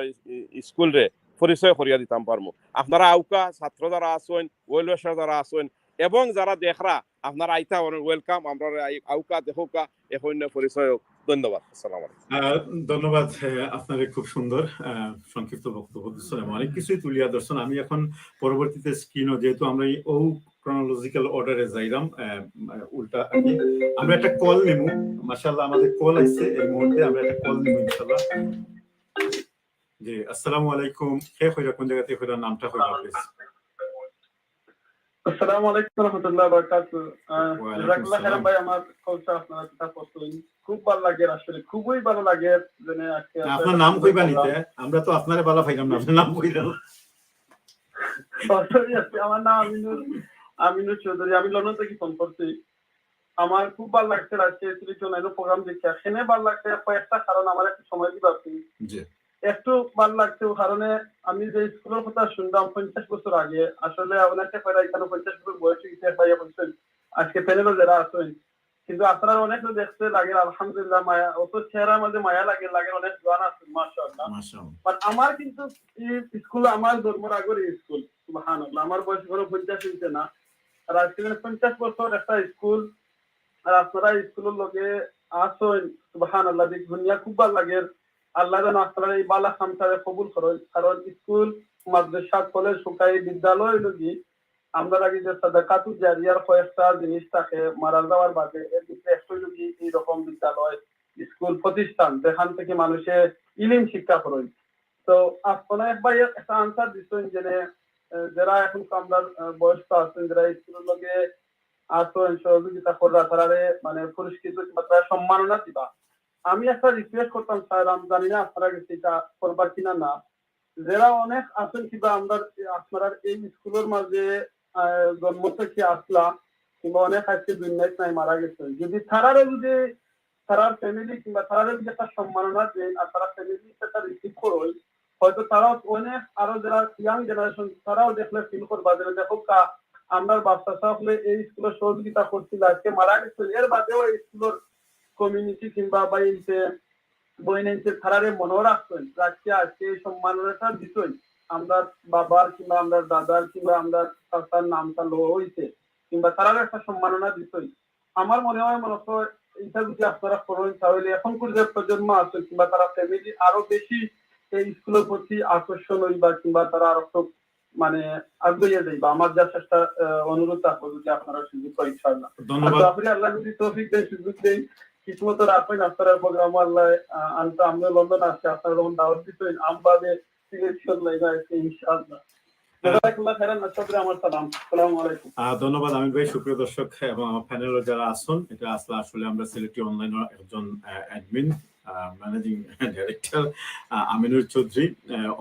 স্কুলে পরিচয় করিয়া দিতাম পারবো। আপনারা আউকা ছাত্র যারা আছেন, ওয়েলওয়েশার যারা আছেন এবং যারা দেখরা, আপনারা আইতা ওয়েলকাম। আমরা আউকা দেখোকা এখন পরিচয়। ধন্যবাদ। আসসালামু আলাইকুম। ধন্যবাদ আপনাদের, খুব সুন্দর সংক্ষিপ্ত বক্তব্য দিচ্ছেন এবং অনেক কিছুই তুলিয়া ধরছেন। আমি এখন পরবর্তীতে স্ক্রিনও যেহেতু আমরা ও ক্রনোলজিক্যাল অর্ডারে যাইলাম উল্টা, আমরা একটা কল নেব। মাশাআল্লাহ আমাদের কল আসছে এই মুহূর্তে, আমরা একটা কল নেব ইনশাআল্লাহ। জি আসসালামু আলাইকুম, কে কইরা কোন জায়গা থেকে কইরা নামটা কইরা প্লিজ? আসসালামু আলাইকুম রহমতুল্লাহ বারাকাতু। ওয়ালাইকুম জাযাকাল্লাহ খাইরান আসসালাম। ভাই, আমার কলটা আপনারা কিতাব পড়ছেন, খুব ভালো লাগে, আসলে খুবই ভালো লাগে যে আজকে এত আপনার একটা নাম সুন্দর কইবা নিতে, প্রোগ্রাম। আমরা তো আপনারে বালা পাইলাম না, আপনার নাম কইলাম। সরাসরি আজকে আমার নাম আমিনুর চৌধুরী, আমি লন্ডন থেকে ফোন করছি। আমার খুব ভালো লাগছে আজকে সিলেকশন এলো প্রোগ্রাম দেখে, সেনে ভালো লাগছে কয়েকটা কারণ, আমার একটু সময় দিবা আপনি। জি একটু ভালো লাগছে ও কারণে আমি যে স্কুলের কথা শুনলাম 50 বছর আগে, আসলে অনেকে কয়টা এখানে 50 বছর বয়স হয়েছে ভাইয়া বলছেন, আজকে প্যানেলও যারা আছেন, কিন্তু আপনারা অনেক দেখতে লাগে আলহামদুলিল্লাহ, মায়া অত চেহারার মধ্যে মায়া লাগে লাগে, অনেক জোয়ান আছেন মাশাআল্লাহ। মাশাআল্লাহ। বাট আমার কিন্তু স্কুল, আমার জন্মের আগের স্কুল, সুবহানাল্লাহ, আমার বয়স কোনো 50 হইছে না। আর আজকে 50 বছর একটা স্কুল, আর আপনারা স্কুলের লগে আসেন, সুবহানাল্লাহ, দেখ দুনিয়া খুব ভালো লাগে। আল্লাহ যেন আপনারা এই বালা খামসারে কবুল করেন, কারণ স্কুল, মাদ্রাসা, কলেজ, সরকারি বিদ্যালয় লগি আমরা লাগি যে সাদাকাতু জারিয়ার কয়েকটা জিনিস থাকে মারা যাওয়ার বাদে, এর ভিতরে একটা যদি এইরকম বিদ্যালয়, স্কুল প্রতিষ্ঠান যেখান থেকে মানুষে ইলিম শিক্ষা করেন। তো আপনারা একবার একটা আনসার দিচ্ছেন যে যারা এখন আমরা বয়স্ক আছেন, যারা স্কুলের লগে আসেন, সহযোগিতা করা, তারারে মানে পুরস্কৃত কিংবা তারা সম্মাননা দিবা। আমি একটা রিকোয়েস্ট করতাম স্যার, আমি জানি না আপনারা এটা করবার কিনা না, যারা অনেক আছেন কিংবা আমরা আপনারা এই স্কুলের মাঝে জন্ম থেকে আসলা, কিংবা অনেক আজকে দুনিয়ায় নাই মারা গেছেন, যদি তারারে যদি তারার ফ্যামিলি কিংবা তারারে যদি একটা সম্মাননা দেন আর তারা ফ্যামিলি সেটা রিসিভ করো, হয়তো তারাও অনেক আরো যারা ইয়াং জেনারেশন তারাও দেখলে ফিল করবা যে দেখো আমরা বাচ্চা সকলে এই স্কুলের সহযোগিতা করছিল, আজকে মারা গেছে, এর বাদেও এই স্কুলের কমিউনিটি কিংবা বাইনতে বইনেন্সে তারারে মনে রাখছেন, আজকে আজকে এই সম্মাননাটা দিতই আমরা বাবার কিংবা আমরা দাদার কিংবা আমরা চাচার নামটা লো হইছে, কিংবা তারার একটা সম্মাননা দিতই। আমার মনে হয় এটা যদি আপনারা করেন, তাহলে এখনকার যে প্রজন্ম আছে কিংবা তারা ফ্যামিলি আরো বেশি এই স্কুলের প্রতি আকর্ষণ হইবা, কিংবা তারা আরো খুব মানে আগ্রহী যাইবা। আমার যা চেষ্টা অনুরোধ থাকবো যদি আপনারা সুযোগ পাই ইনশাআল্লাহ। আর ধন্যবাদ। তারপরে আল্লাহ যদি তৌফিক দেয়, সুযোগ দেয়, কিসমত রাখবেন, আপনারা প্রোগ্রাম আল্লাহ আনতে, আমরা লন্ডন আসছি, আপনারা যখন দাওয়াত দিতেন আমভাবে সিলেকশন লাইনে আসছে ইনশাআল্লাহ। জাযাকাল্লাহ খাইরান, আশরাফি, আমার সালাম, আসসালামু আলাইকুম। ধন্যবাদ আমিন ভাই, সুপ্রিয় দর্শক এবং আমার প্যানেলে যারা আসুন, এটা আসলে আমরা সিলেক্টিভ অনলাইনের একজন admin managing director Aminur Chowdhury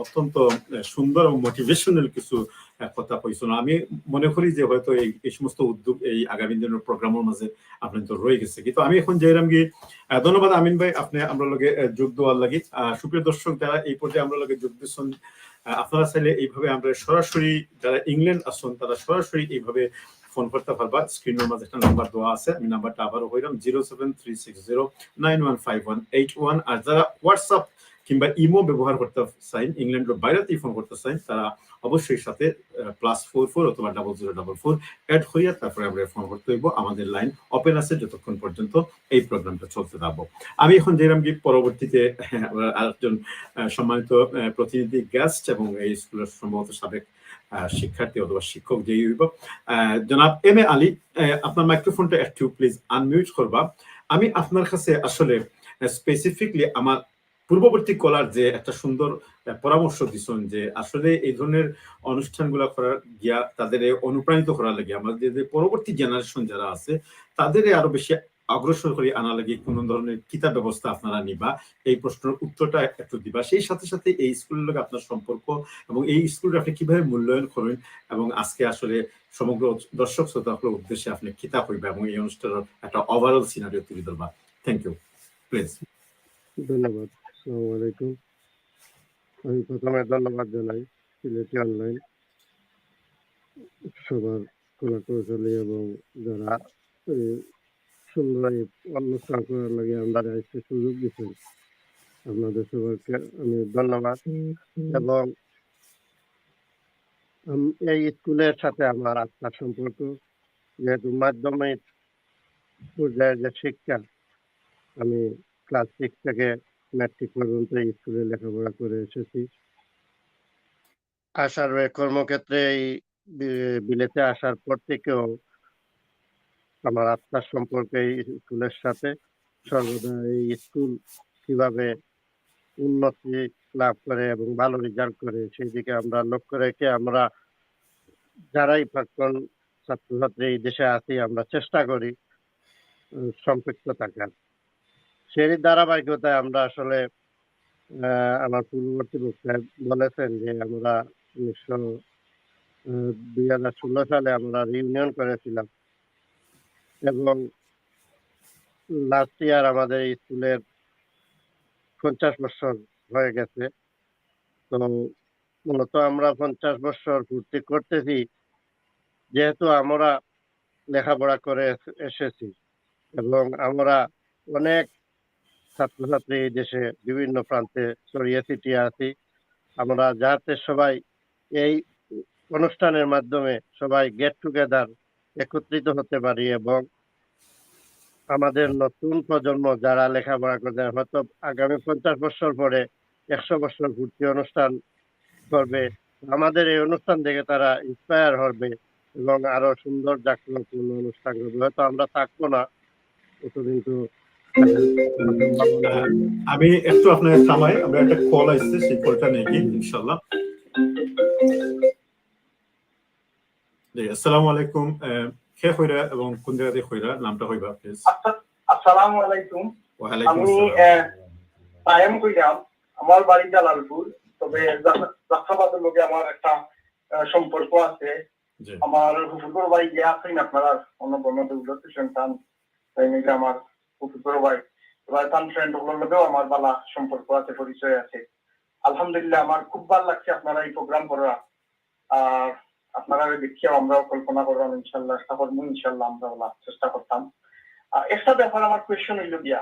অত্যন্ত সুন্দর এবং মোটিভেশনাল কিছু কথা কইছেন। আমি মনে করি যে হয়তো এই সমস্ত উদ্যোগ এই আগামী দিনের প্রোগ্রামের মাঝে আপনার তো রয়ে গেছে, কিন্তু আমি এখন যাইরাম গিয়ে ধন্যবাদ আমিন ভাই, আপনি আমরা লগে যোগ দেওয়ার লাগি। সুপ্রিয় দর্শক যারা এই পর্যায়ে আমরা লগে যোগ দিচ্ছেন, আপনারা চাইলে এইভাবে আমরা সরাসরি যারা ইংল্যান্ড আসুন তারা সরাসরি এইভাবে ফোন করতে পারবা। স্ক্রিনের মাঝে একটা নাম্বার দেওয়া আছে, আমি নাম্বারটা আবারও হইলাম 07360911581। আর যারা হোয়াটসঅ্যাপ কিংবা ইমো ব্যবহার করতে চান, ইংল্যান্ডের বাইরেতেই ফোন করতে চান, তারা অবশ্যই সাথে +44 অথবা 0044 অ্যাড হইয়া তারপরে আমরা ফোন করতে হইব। আমাদের লাইন ওপেন আছে যতক্ষণ পর্যন্ত এই প্রোগ্রামটা চলতে থাকবো। আমি এখন যেরাম কি পরবর্তীতে আরেকজন সম্মানিত প্রতিনিধি গেস্ট এবং এই স্কুলের সম্ভবত সাবেক শিক্ষার্থী অথবা শিক্ষক যেই হইব, জনাব এম এ আলী, আপনার মাইক্রোফোনটা একটু প্লিজ আনমিউট করবা। আমি আপনার কাছে আসলে স্পেসিফিকলি আমার পূর্ববর্তী কলার যে একটা সুন্দর পরামর্শ দিচ্ছেন যে আসলে এই ধরনের অনুষ্ঠানগুলো করার গিয়া তাদের অনুপ্রাণিত করার লাগে আমাদের যে পরবর্তী জেনারেশন যারা আছে তাদের আরো বেশি অগ্রসর করে আনা লাগে কোন ধরনের কিতাব ব্যবস্থা আপনারা নিবা, এই প্রশ্নের উত্তরটা একটু দিবা। সেই সাথে সাথে এই স্কুলের লগে আপনার সম্পর্ক এবং এই স্কুলটা আপনি কিভাবে মূল্যায়ন করেন এবং আজকে আসলে সমগ্র দর্শক শ্রোতাদের উদ্দেশ্যে আপনি কিতাব হইবা এবং এই অনুষ্ঠানের একটা ওভারঅল সিনারিও তুলে ধরবা। Thank you, please. ধন্যবাদ। আসসালামু আলাইকুম। আমি প্রথমে ধন্যবাদ জানাই সিলেটি অনলাইন সবার কলা কৌশলী এবং যারা সুন্দর অনুষ্ঠান করার লাগে আমরা একটা সুযোগ দিচ্ছেন, আপনাদের সবাইকে আমি ধন্যবাদ। এবং এই স্কুলের সাথে আমার আত্মার সম্পর্ক, যেহেতু মাধ্যমিক পর্যায়ের যে শিক্ষা, আমি ক্লাস 6 থেকে ম্যাট্রিক পর্যন্ত এই স্কুলে লেখাপড়া করে এসেছি। আসার কর্মক্ষেত্রে এই বিলেতে আসার পর থেকেও আমার আত্মার সম্পর্ক এই স্কুলের সাথে। সর্বদা এই স্কুল কিভাবে উন্নতি লাভ করে এবং ভালো রেজাল্ট করে সেই দিকে আমরা লক্ষ্য রেখে আমরা যারাই প্রাক্তন ছাত্রছাত্রী এই দেশে আছি, আমরা চেষ্টা করি সম্পৃক্ত থাকার। সেই ধারাবাহিকতায় আমরা আসলে আমার পূর্ববর্তী বক্তায় বলেছেন যে আমরা 2016 সালে আমরা রিউনিয়ন করেছিলাম এবং লাস্ট ইয়ার আমাদের স্কুলের 50 বছর হয়ে গেছে। তো মূলত আমরা 50 বছর পূর্তি করতেছি যেহেতু আমরা লেখাপড়া করে এসেছি এবং আমরা অনেক ছাত্রছাত্রী এই দেশে বিভিন্ন প্রান্তে ছড়িয়ে ছিটিয়ে আছি। আমরা যাতে সবাই এই অনুষ্ঠানের মাধ্যমে সবাই গেট টুগেদার একত্রিত হতে পারি এবং আমাদের নতুন প্রজন্ম যারা লেখাপড়া করতে হয়তো আগামী 50 বছর পরে 100 বছর পূর্তি অনুষ্ঠান করবে, আমাদের এই অনুষ্ঠান দেখে তারা ইন্সপায়ার হবে এবং আরো সুন্দর জাঁকজমকপূর্ণ অনুষ্ঠান করবে। হয়তো আমরা থাকবো না এত, কিন্তু আমি একটু আপনাকে থামাই, আমরা একটা কল আসছে, সেই কলটা নিয়ে গিয়ে ইনশাল্লাহ। আসসালামু আলাইকুম, কে হইরা এবং কোন জায়গা থেকে হইরা, নামটা হইবা প্লিজ। আসসালামু আলাইকুম। ওয়া আলাইকুম আমি আসসালাম। কায়েম কইরাম, আমার বাড়ি জালালপুর, তবে জাফরাবাদের লগে আমার একটা সম্পর্ক আছে। আমার হুজুর ভাই গিয়া আছেন আপনারা অনবন্য দৌলত সন্তান, তাই নাকি আমার হুজুর ভাই এবার তার ফ্রেন্ড ওগুলোর লগেও আমার বালা সম্পর্ক আছে, পরিচয় আছে। আলহামদুলিল্লাহ আমার খুব ভালো লাগছে আপনারা এই প্রোগ্রাম করা, আর আপনারা দেখিয়াও আমরাও কল্পনা করলাম ইনশাল্লাহ, আশা করবো ইনশাল্লাহ আমরা চেষ্টা করতাম। একটা ব্যাপার আমার কোয়েশ্চন হইল গিয়া,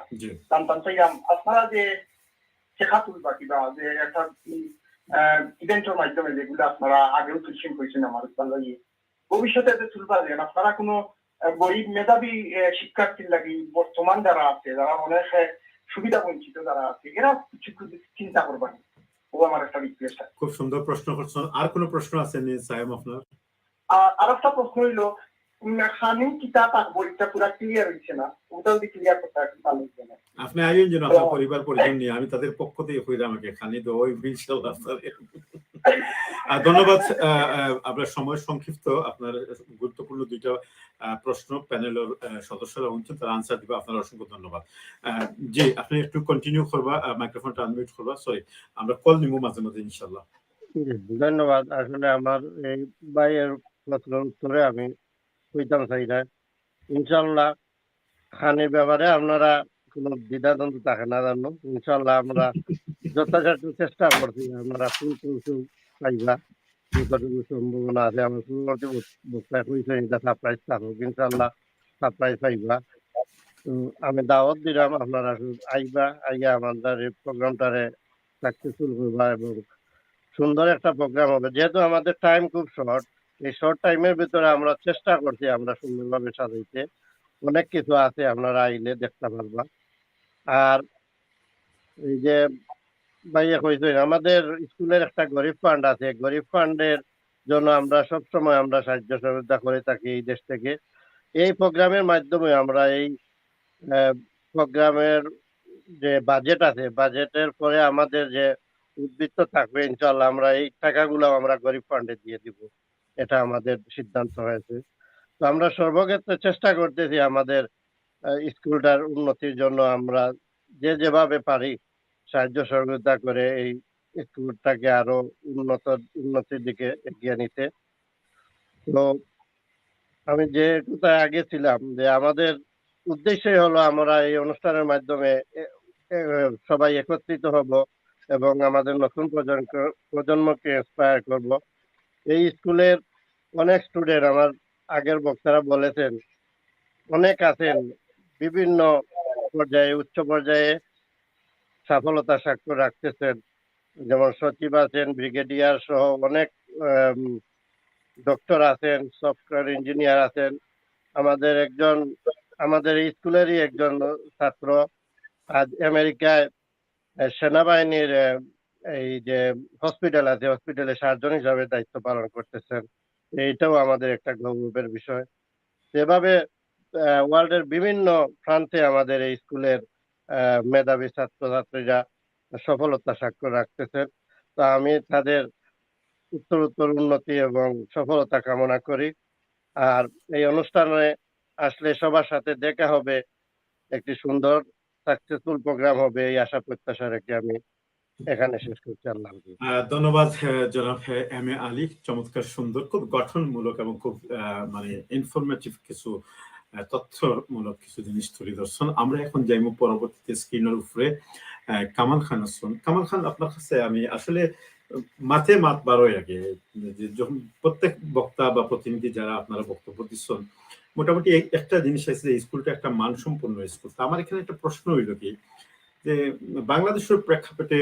জানতাম চাইলাম আপনারা যে শেখা তুলবা কিবা যে একটা ইভেন্টের মাধ্যমে যেগুলো আপনারা আগেও তুলছেন কইছেন আমার ভালো ইয়ে, ভবিষ্যতে যে তুলবা যেন আপনারা কোনো গরিব মেধাবী শিক্ষার্থীর লাগি বর্তমান যারা আছে, যারা অনেক সুবিধা বঞ্চিত যারা আছে, এরা কিছু চিন্তা করবেন, ও আমার একটা রিকোয়েস্ট। খুব সুন্দর প্রশ্ন করছেন। আর কোনো প্রশ্ন আছে নি সায়েম আপনার? আর একটা প্রশ্ন হইলো, খানি কিতা থাকবো এটা পুরা ক্লিয়ার হইছে না, ওটা যদি ক্লিয়ার করতে ভালো হইছে না। আপনি আইন যেন আপনার পরিবার পরিজন নিয়ে, আমি তাদের পক্ষ থেকে কইরা আমাকে খানি দেবো ইনশাআল্লাহ। ধন্যবাদ। আপনার সময় সংক্ষিপ্ত, আপনার গুরুত্বপূর্ণ দুইটা প্রশ্ন প্যানেলের সদস্যরা হচ্ছেন, তারা আনসার দিবে। আপনার অসংখ্য ধন্যবাদ। জি, আপনি একটু কন্টিনিউ করবা, মাইক্রোফোনটা আনমিউট করবা। সরি, আমরা কল নিব মাঝে মাঝে ইনশাআল্লাহ। ধন্যবাদ। আসলে আমার এই ভাইয়ের প্রশ্নের উত্তরে আমি কইতাম চাই না, ইনশাল্লাহ খানির ব্যাপারে আপনারা কোনো দ্বিধাদ্বন্দ্ব থাকে না জানো, ইনশাল্লাহ আমরা যথাযথ চেষ্টা করছি, আপনারা ফুল কৌশল পাইবা যতটুকু সম্ভাবনা আছে। আমার পূর্ববর্তী বক্তায় কইছে এটা সারপ্রাইজ থাকুক, ইনশাল্লাহ সারপ্রাইজ পাইবা। তো আমি দাওয়াত দিলাম, আপনারা আইবা, আইয়া আমাদের এই প্রোগ্রামটারে সাকসেসফুল করবা এবং সুন্দর একটা প্রোগ্রাম হবে। যেহেতু আমাদের টাইম খুব শর্ট, এই শর্ট টাইমের ভিতরে আমরা চেষ্টা করছি আমরা সুন্দরভাবে সাজাইতে। অনেক কিছু আছে, আপনারা আইলে দেখতে পারবা। আর এই যে ভাইয়া কইছে আমাদের স্কুলের একটা গরিব ফান্ড আছে, গরিব ফান্ডের জন্য আমরা সবসময় আমরা সাহায্য সহযোগিতা করে থাকি এই দেশ থেকে। এই প্রোগ্রামের মাধ্যমে আমরা এই প্রোগ্রামের যে বাজেট আছে, বাজেটের পরে আমাদের যে উদ্বৃত্ত থাকবে ইনশাল্লাহ আমরা এই টাকাগুলো আমরা গরিব ফান্ডে দিয়ে দিব, এটা আমাদের সিদ্ধান্ত হয়েছে। তো আমরা সর্বক্ষেত্রে চেষ্টা করতেছি আমাদের স্কুলটার উন্নতির জন্য আমরা যেভাবে পারি সাহায্য সহযোগিতা করে এই স্কুলটাকে আরো উন্নতির দিকে এগিয়ে নিতে। তো আমি যে কোথায় আগে ছিলাম যে আমাদের উদ্দেশ্যই হলো আমরা এই অনুষ্ঠানের মাধ্যমে সবাই একত্রিত হব এবং আমাদের নতুন প্রজন্মকে ইন্সপায়ার করব। এই স্কুলের অনেক স্টুডেন্ট, আমার আগের বক্তারা বলেছেন, অনেক আছেন বিভিন্ন পর্যায়ে, উচ্চ পর্যায়ে সফলতা স্বাক্ষর রাখতেছেন, যেমন সচিব আছেন, ব্রিগেডিয়ার সহ অনেক ডক্টর আছেন, সফটওয়্যার ইঞ্জিনিয়ার আছেন। আমাদের এই স্কুলেরই একজন ছাত্র আজ আমেরিকায় সেনাবাহিনীর এই যে হসপিটাল আছে, হসপিটালে সার্জন হিসাবে দায়িত্ব পালন করতেছেন। এইটাও আমাদের একটা গৌরবের বিষয়। এভাবে ওয়ার্ল্ডের বিভিন্ন প্রান্তে আমাদের এই স্কুলের মেধাবী ছাত্রছাত্রীরা সফলতা স্বাক্ষর রাখতেছেন। তো আমি তাদের উত্তরোত্তর উন্নতি এবং সফলতা কামনা করি। আর এই অনুষ্ঠানে আসলে সবার সাথে দেখা হবে, একটি সুন্দর সাকসেসফুল প্রোগ্রাম হবে, এই আশা প্রত্যাশা রেখে আমি এখানে শেষ করছি। আল্লাহ হাফেজ। ধন্যবাদ জনাব এম এ আলী, চমৎকার সুন্দর, খুব গঠনমূলক এবং খুব মানে ইনফরমেটিভ কিছু তথ্যমূলক কিছু জিনিস তুলে ধরছেন। আমরা এখন যাইব পরবর্তীতে স্ক্রিনের উপরে কামাল খান আসুন। কামাল খান, আপনার কাছে আমি আসলে মাথে মাত বারোই আগে যে যখন প্রত্যেক বক্তা বা প্রতিনিধি যারা আপনারা বক্তব্য দিচ্ছেন, মোটামুটি একটা জিনিস আছে যে স্কুলটা একটা মানসম্পন্ন স্কুল। আমার এখানে একটা প্রশ্ন হইল কি, যে বাংলাদেশের প্রেক্ষাপটে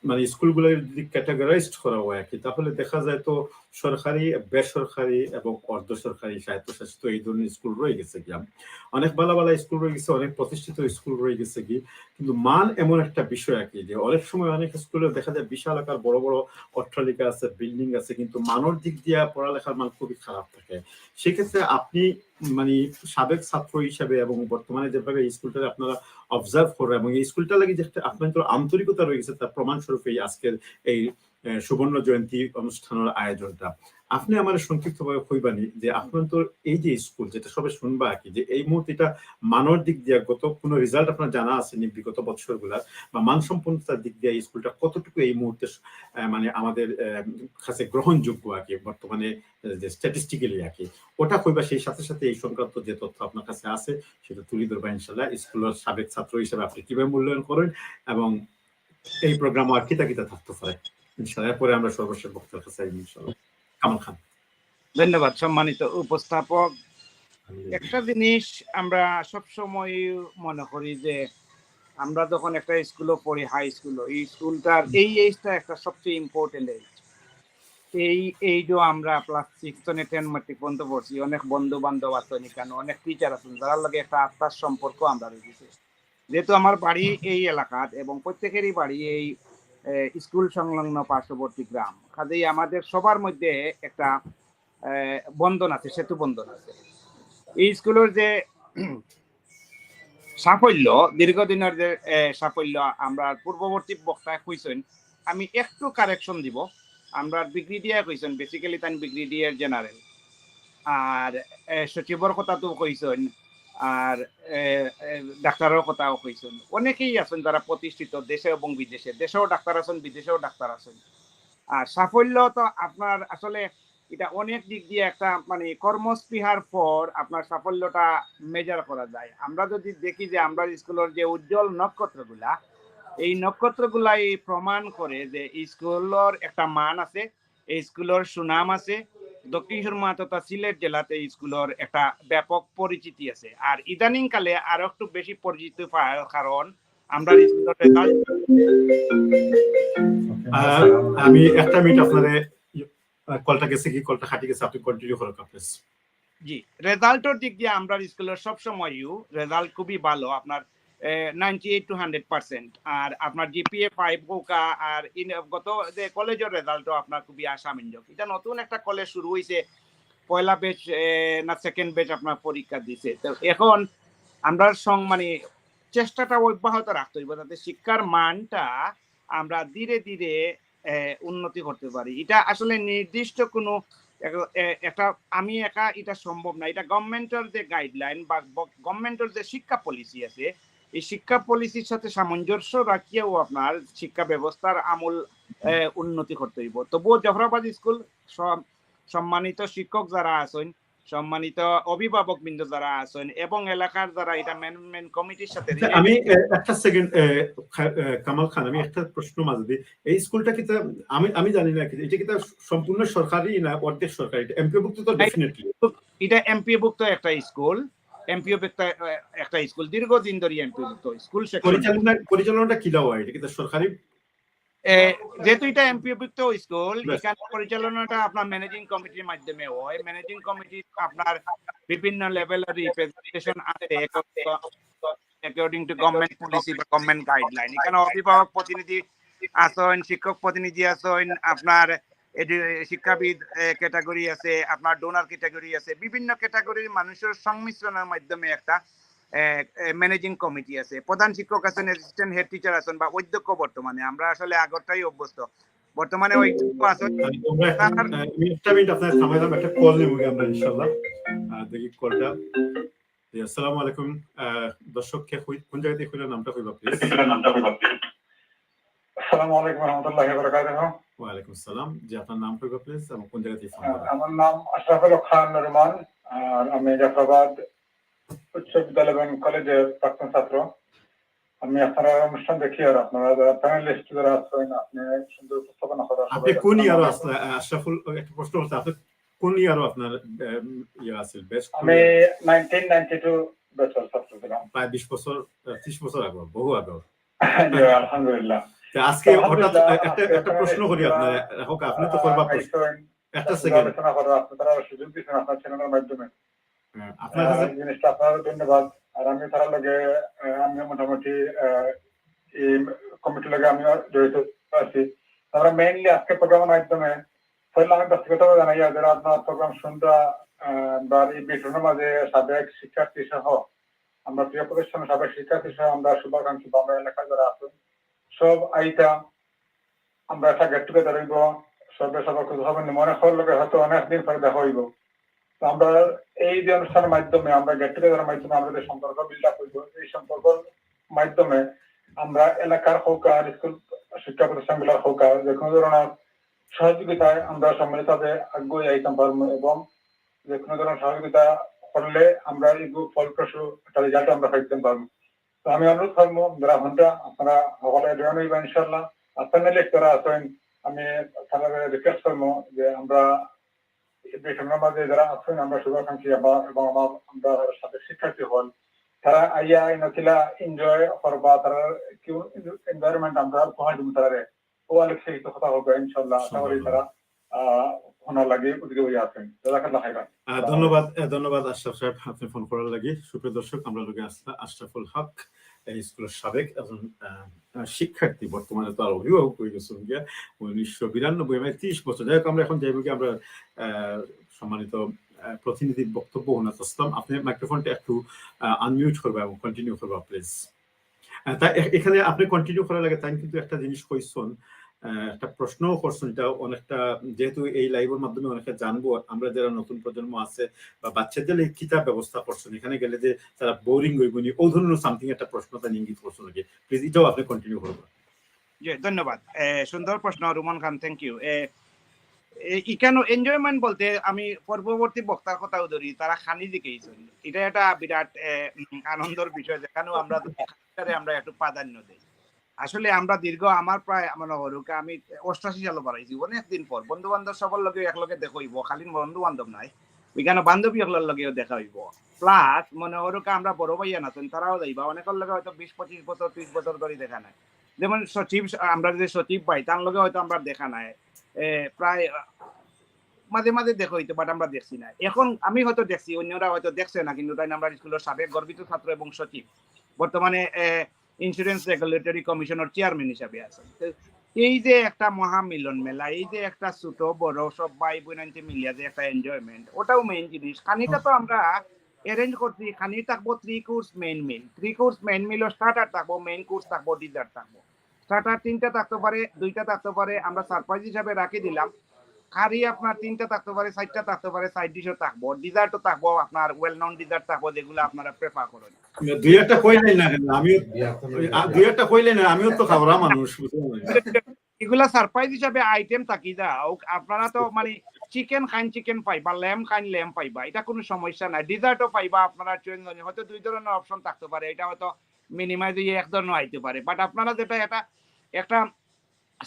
মানে স্কুলগুলো যদি ক্যাটাগরাইজড করা হয় আর কি, তাহলে দেখা যায় তো সরকারি, বেসরকারি এবং অর্ধ সরকারি, স্বায়ত্তশাসিত এই ধরনের স্কুল রয়ে গেছে কি, অনেক ভালো ভালো স্কুল রয়ে গেছে, অনেক প্রতিষ্ঠিত স্কুল রয়ে গেছে কি, কিন্তু মান এমন একটা বিষয় আর কি, যে অনেক সময় অনেক স্কুলে দেখা যায় বিশাল আকার বড় বড় অট্টালিকা আছে, বিল্ডিং আছে, কিন্তু মানর দিক দিয়ে পড়ালেখার মান খুবই খারাপ থাকে। সেক্ষেত্রে আপনি মানে সাবেক ছাত্র হিসাবে এবং বর্তমানে যেভাবে এই স্কুলটা আপনারা অবজার্ভ করে এবং এই স্কুলটা লাগে যে আপনার আন্তরিকতা রয়ে গেছে, তার প্রমাণস্বরূপ এই আজকের এই সুবর্ণ জয়ন্তী অনুষ্ঠানের আয়োজনটা। আপনি আমার সংক্ষিপ্তভাবে কইবানি যে আপনার তো এই যে স্কুল, যেটা সবাই শুনবা আর কি, যে এই মুহূর্তে এটা মানর দিক দিয়ে গত কোনো রেজাল্ট আপনার জানা আছে নি বিগত বছরগুলার, বা মানসম্পন্নতার দিক দিয়ে এই স্কুলটা কতটুকু এই মুহূর্তে মানে আমাদের কাছে গ্রহণযোগ্য আর কি, বর্তমানে যে স্ট্যাটিস্টিক্যালি আর কি, ওটা কইবা। সেই সাথে সাথে এই সংক্রান্ত যে তথ্য আপনার কাছে আছে সেটা তুলে ধরবা ইনশাল্লাহ। স্কুলের সাবেক ছাত্র হিসেবে আপনি কিভাবে মূল্যায়ন করেন এবং এই প্রোগ্রাম আর কিতা কিতা থাকতে পারে ইনশাল্লাহ। এরপরে আমরা সর্বশেষ বক্তার কাছে ইনশাল্লাহ। কামাল খান। ধন্যবাদ সম্মানিত উপস্থাপক। একটা জিনিস আমরা সবসময় মনে করি যে আমরা যখন একটা স্কুলে পড়ি, হাই স্কুল, এই স্কুলটার এই এইজটা একটা সবচেয়ে ইম্পর্টেন্ট এইজ। এই এইজও আমরা ক্লাস 6 থেকে 10 মেট্রিক পর্যন্ত পড়ছি, অনেক বন্ধু বান্ধব আছেন এখানে, অনেক টিচার আছেন যারা লগে একটা আত্মার সম্পর্ক আমরা রয়েছে। যেহেতু আমার বাড়ি এই এলাকাত এবং প্রত্যেকেরই বাড়ি এই স্কুল সংলগ্ন পার্শ্ববর্তী গ্রাম, কাজেই আমাদের সবার মধ্যে একটা বন্ধন আছে, সেতু বন্ধন আছে। এই স্কুলের যে সাফল্য, দীর্ঘদিনের যে সাফল্য, আমরা পূর্ববর্তী বক্তায় কইছেন, আমি একটু কারেকশন দিব। আমরা ব্রিগেডিয়ার কইছেন, বেসিক্যালি তাই ব্রিগেডিয়ার জেনারেল, আর সচিবর কথা তো কইছেন, আর ডাক্তারের কথাও কইছেন। অনেকেই আছেন যারা প্রতিষ্ঠিত দেশে এবং বিদেশে, দেশেও ডাক্তার আছেন, বিদেশেও ডাক্তার আছেন। আর সাফল্য তো আপনার আসলে এটা অনেক দিক দিয়ে একটা মানে কর্মস্পৃহার পর আপনার সাফল্যটা মেজার করা যায়। আমরা যদি দেখি যে আমরা স্কুলের যে উজ্জ্বল নক্ষত্রগুলা, এই নক্ষত্রগুলাই প্রমাণ করে যে স্কুলের একটা মান আছে, এই স্কুলের সুনাম আছে। দক্ষিণ সুরমা তথা সিলেট জেলাতে স্কুলের একটা ব্যাপক পরিচিতি আছে। আর ইদানিং কালে আরো একটু বেশি পরিচিতি পাওয়ার কারণ আমরা স্কুলের রেজাল্ট। আমি একটা মিনিট আপনারে, কলটা গেছে কি, কলটা হাঁটি গেছে, আপনি কন্টিনিউ করুন প্লিজ। জি, রেজাল্টের দিক দিয়ে আমরা স্কুলের সবসময় রেজাল্ট খুবই ভালো, আপনার 98 to 100%। আর আপনার জিপিএ 5 হোকা, আর গত যে কলেজের রেজাল্টও আপনার খুবই আশাব্যঞ্জক। এটা নতুন একটা কলেজ শুরু হয়েছে, পয়লা ব্যাচ না সেকেন্ড ব্যাচ আপনার পরীক্ষা দিছে। তো এখন আমরা মানে চেষ্টাটা অব্যাহত রাখতে হইব যাতে শিক্ষার মানটা আমরা ধীরে ধীরে উন্নতি করতে পারি। এটা আসলে নির্দিষ্ট কোনো একটা আমি একা এটা সম্ভব না। এটা গভর্নমেন্টের যে গাইডলাইন বা গভর্নমেন্টের যে শিক্ষা পলিসি আছে, এই শিক্ষা পলিসির সাথে সামঞ্জস্য রাখিয়েও আপনার শিক্ষা ব্যবস্থার আমূল উন্নতি করতে হইব। তবুও জাফরাবাদ স্কুল সম্মানিত শিক্ষক যারা আছেন, সম্মানিত অভিভাবক বৃন্দ যারা আছেন এবং এলাকার যারা এটা ম্যানেজমেন্ট কমিটির সাথে, আমি একটা সেকেন্ড কামাল খান, আমি একটা প্রশ্ন মাঝে দিই। এই স্কুলটা কি আমি জানি না, এটা কি সম্পূর্ণ সরকারি না অর্ধেক সরকারি? এমপিওভুক্ত তো ডেফিনেটলি। এটা এমপিওভুক্ত একটা স্কুল, এমপিওভুক্ত একটা স্কুল, দীর্ঘদিন ধরে এমপিওভুক্ত স্কুল। পরিচালনাটা কি দেওয়া হয়? এটা কি সরকারি? যেহেতু এটা এমপিওভুক্ত স্কুল, এখানে পরিচালনাটা আপনার ম্যানেজিং কমিটির মাধ্যমে হয়। ম্যানেজিং কমিটি আপনার বিভিন্ন লেভেলের রিপ্রেজেন্টেশন আছে অ্যাকর্ডিং টু গভর্নমেন্ট পলিসি বা গভর্নমেন্ট গাইডলাইন। এখানে অভিভাবক প্রতিনিধি আছেন, শিক্ষক প্রতিনিধি আছেন, আপনার শিক্ষাবিদ ক্যাটাগরি আছে, আপনার ডোনার ক্যাটাগরি আছে, বিভিন্ন ক্যাটাগরির মানুষের সংমিশ্রণের মাধ্যমে একটা ম্যানেজিং কমিটি আছে। প্রধান শিক্ষক আছেন, অ্যাসিস্ট্যান্ট হেড টিচার আছেন বা অধ্যক্ষ। বর্তমানে আমরা আসলে আগরটাই অভ্যস্ত, বর্তমানে ওই আছে আমরা একটা মিনিট আপনার থামাইলাম, একটা কল নেব আমরা ইনশাআল্লাহ। দেখি কলটা। আসসালামু আলাইকুম দর্শক, কে কোন জায়গা থেকে কইলেন, নামটা কইবা প্লিজ। আসসালামু আলাইকুম ওয়া রাহমাতুল্লাহি ওয়া বারাকাতুহু। ওয়া আলাইকুম আসসালাম, জি আপনার নাম কইবা প্লিজ এবং কোন জায়গা থেকে ফোন করবেন। আমার নাম আশরাফুল খান রহমান, আর আমি জাফরাবাদ উচ্চ বিদ্যালয় এবং কলেজের প্রাক্তন ছাত্র। আমি আপনারা অনুষ্ঠান দেখি, আর আপনারা যারা প্যানেলিস্ট যারা আছেন, আপনি সুন্দর উপস্থাপনা করার। আপনি কোন ইয়ারও আশরাফুল, একটা প্রশ্ন করতে, আপনি কোন ইয়ারও আপনার ইয়া আছে বেস্ট? আমি 1992 ব্যাচের ছাত্র ছিলাম, প্রায় 20 বছর 30 বছর আগে, বহু আগে। জি আলহামদুলিল্লাহ। আজকে হঠাৎ একটা প্রশ্ন করি আপনার, হোক আপনি তো করবা প্রশ্ন, একটা সেকেন্ড আলোচনা করার আপনারা সুযোগ দিয়েছেন আপনার চ্যানেলের মাধ্যমে, আপনার কাছে জিনিসটা আপনার ধন্যবাদ। আর আমি তার লগে আমি মোটামুটি এই কমিটির লগে আমি জড়িত আছি। আমরা মেইনলি আজকে প্রোগ্রামের মাধ্যমে পয়লা আমি ব্যক্তিগত জানাই যারা আপনার প্রোগ্রাম শুনতে বা এই বিষয়ের মাঝে সাবেক শিক্ষার্থী সহ আমরা প্রিয় প্রতিষ্ঠানের সাবেক শিক্ষার্থী সহ আমরা শুভাকাঙ্ক্ষী বা আমরা এলাকায় যারা আছেন সব আইটা আমরা একটা গেট টুগেদার হইব, সবে সবার খুঁজ হবে মনে হওয়ার লগে হয়তো অনেকদিন পরে দেখা হইব। তো আমরা এই যে অনুষ্ঠানের মাধ্যমে আমরা গেট টুগেদারের মাধ্যমে আমাদের সম্পর্ক বিল্ড আপ হইব। এই সম্পর্কের মাধ্যমে আমরা এলাকার হোক আর স্কুল শিক্ষা প্রতিষ্ঠানগুলোর হোক আর যে কোনো ধরনের সহযোগিতায় আমরা সম্মিলিতভাবে আগ্রহী আইতাম পারবো, এবং যে কোনো ধরনের সহযোগিতা করলে আমরা এই ফলপ্রসূ একটা রেজাল্ট আমরা পাইতে পারবো। তো আমি অনুরোধ করবো যারা ঘন্টা আপনারা সকলে জয়েন হইবা ইনশাল্লাহ। আপনার লেকচারা আছেন, আমি তারা রিকোয়েস্ট করবো যে আমরা বিষয়ের মাঝে যারা আছেন আমরা শুভাকাঙ্ক্ষী এবং আমরা সাথে শিক্ষার্থী হল, তারা আইয়া নথিলা এনজয় করবা, তারা কেউ এনভায়রনমেন্ট আমরা উপহার দিব তারা ও অনেক সেই কথা হবে ইনশাল্লাহ। আশা করি তারা ওনার লাগে উদ্যোগী হয়ে আছেন। জাযাকাল্লাহ খাইরান। ধন্যবাদ আশরাফ সাহেব, আপনি ফোন করার লাগি। সুপ্রিয় দর্শক, আমরা লোকে আশরাফুল হক, এই স্কুলের সাবেক একজন শিক্ষার্থী, বর্তমানে তো আর অভিভাবক হয়ে গেছেন গিয়া 1992 মানে 30 বছর। যাই হোক, আমরা এখন যাইব কি আমরা সম্মানিত প্রতিনিধির বক্তব্য শোনাতে আসলাম। আপনি মাইক্রোফোনটা একটু আনমিউট করবা এবং কন্টিনিউ করবা প্লিজ। তাই এখানে আপনি কন্টিনিউ করার লাগে তাই কিন্তু একটা জিনিস কইছেন, একটা প্রশ্নও করছেন, এটা অনেকটা যেহেতু এই লাইভের মাধ্যমে অনেকটা জানবো আমরা যারা নতুন প্রজন্ম আছে বা বাচ্চাদের এই কিতাব ব্যবস্থা করছেন, এখানে গেলে যে তারা বোরিং হইবনি ও ধরনের সামথিং একটা প্রশ্নটা ইঙ্গিত করছেন নাকি, প্লিজ এটাও আপনি কন্টিনিউ করবেন। জি ধন্যবাদ, সুন্দর প্রশ্ন রুমান খান, থ্যাংক ইউ। এখানে এনজয়মেন্ট বলতে আমি পূর্ববর্তী বক্তার কথাও ধরি, তারা খানি দিকেইছেন, এটা একটা বিরাট আনন্দের বিষয়, যেখানেও আমরা আমরা একটু প্রাধান্য দিই। আসলে আমরা দীর্ঘ আমার প্রায় আমার হরুকে আমি 88 সালে বাড়াইছি, অনেকদিন পর বন্ধু বান্ধব সবার লগে একলগে দেখা হইব, খালি বন্ধু বান্ধব নাই, ওইখানে বান্ধবী সকলের লগেও দেখা হইব, প্লাস মনে হরুকে আমরা বড় ভাইয়া নাতেন তারাও যাইবা, অনেকের লগে হয়তো 20-25 বছর 30 বছর ধরে দেখা নাই। যেমন সচিব, আমরা যে সচিব ভাই তার লগে হয়তো আমরা দেখা নাই, প্রায় মাঝে মাঝে দেখা হইতো, বাট আমরা দেখছি না। এখন আমি হয়তো দেখছি, অন্যরা হয়তো দেখছে না, কিন্তু তাই আমরা স্কুলের সাবেক গর্বিত ছাত্র এবং সচিব, বর্তমানে ইন্স্যুরেন্স রেগুলেটরি কমিশনের চেয়ারম্যান হিসাবে আছেন। এই যে একটা মহামিলন মেলা, এই যে একটা ছোট বড় সব ভাই বোনান্তে মিলিয়া যে একটা এনজয়মেন্ট, ওটাও মেইন জিনিস। খানিটা তো আমরা অ্যারেঞ্জ করছি, খানি থাকবো 3 কোর্স মেইন মিল, 3 কোর্স মেইন মিলও স্টার্টার থাকবো, মেইন কোর্স থাকবো, ডিজার্ট থাকবো। স্টার্টার 3টা থাকতে পারে, 2টা থাকতে পারে, আমরা সারপ্রাইজ হিসাবে রাখি দিলাম। কারি আপনার 3টা থাকতে পারে, 4টা থাকতে পারে, সাইড ডিশও থাকবো, ডিজার্টও থাকবো, আপনার ওয়েল নন ডিজার্ট থাকবো, যেগুলো আপনারা প্রেফার করেন। দুই একটা কইলেন না, আমিও দুই একটা কইলেন না, আমিও তো খাবরা মানুষ। এগুলা সারপ্রাইজ হিসাবে আইটেম থাকি যা, আপনারা তো মানে চিকেন খাইন চিকেন পাইবা, ল্যাম খাইন ল্যাম পাইবা, এটা কোনো সমস্যা নাই। ডিজার্টও পাইবা, আপনারা হয়তো 2 ধরনের অপশন থাকতে পারে, এটা হয়তো মিনিমাইজ এক ধরনের আইতে পারে, বাট আপনারা যেটা একটা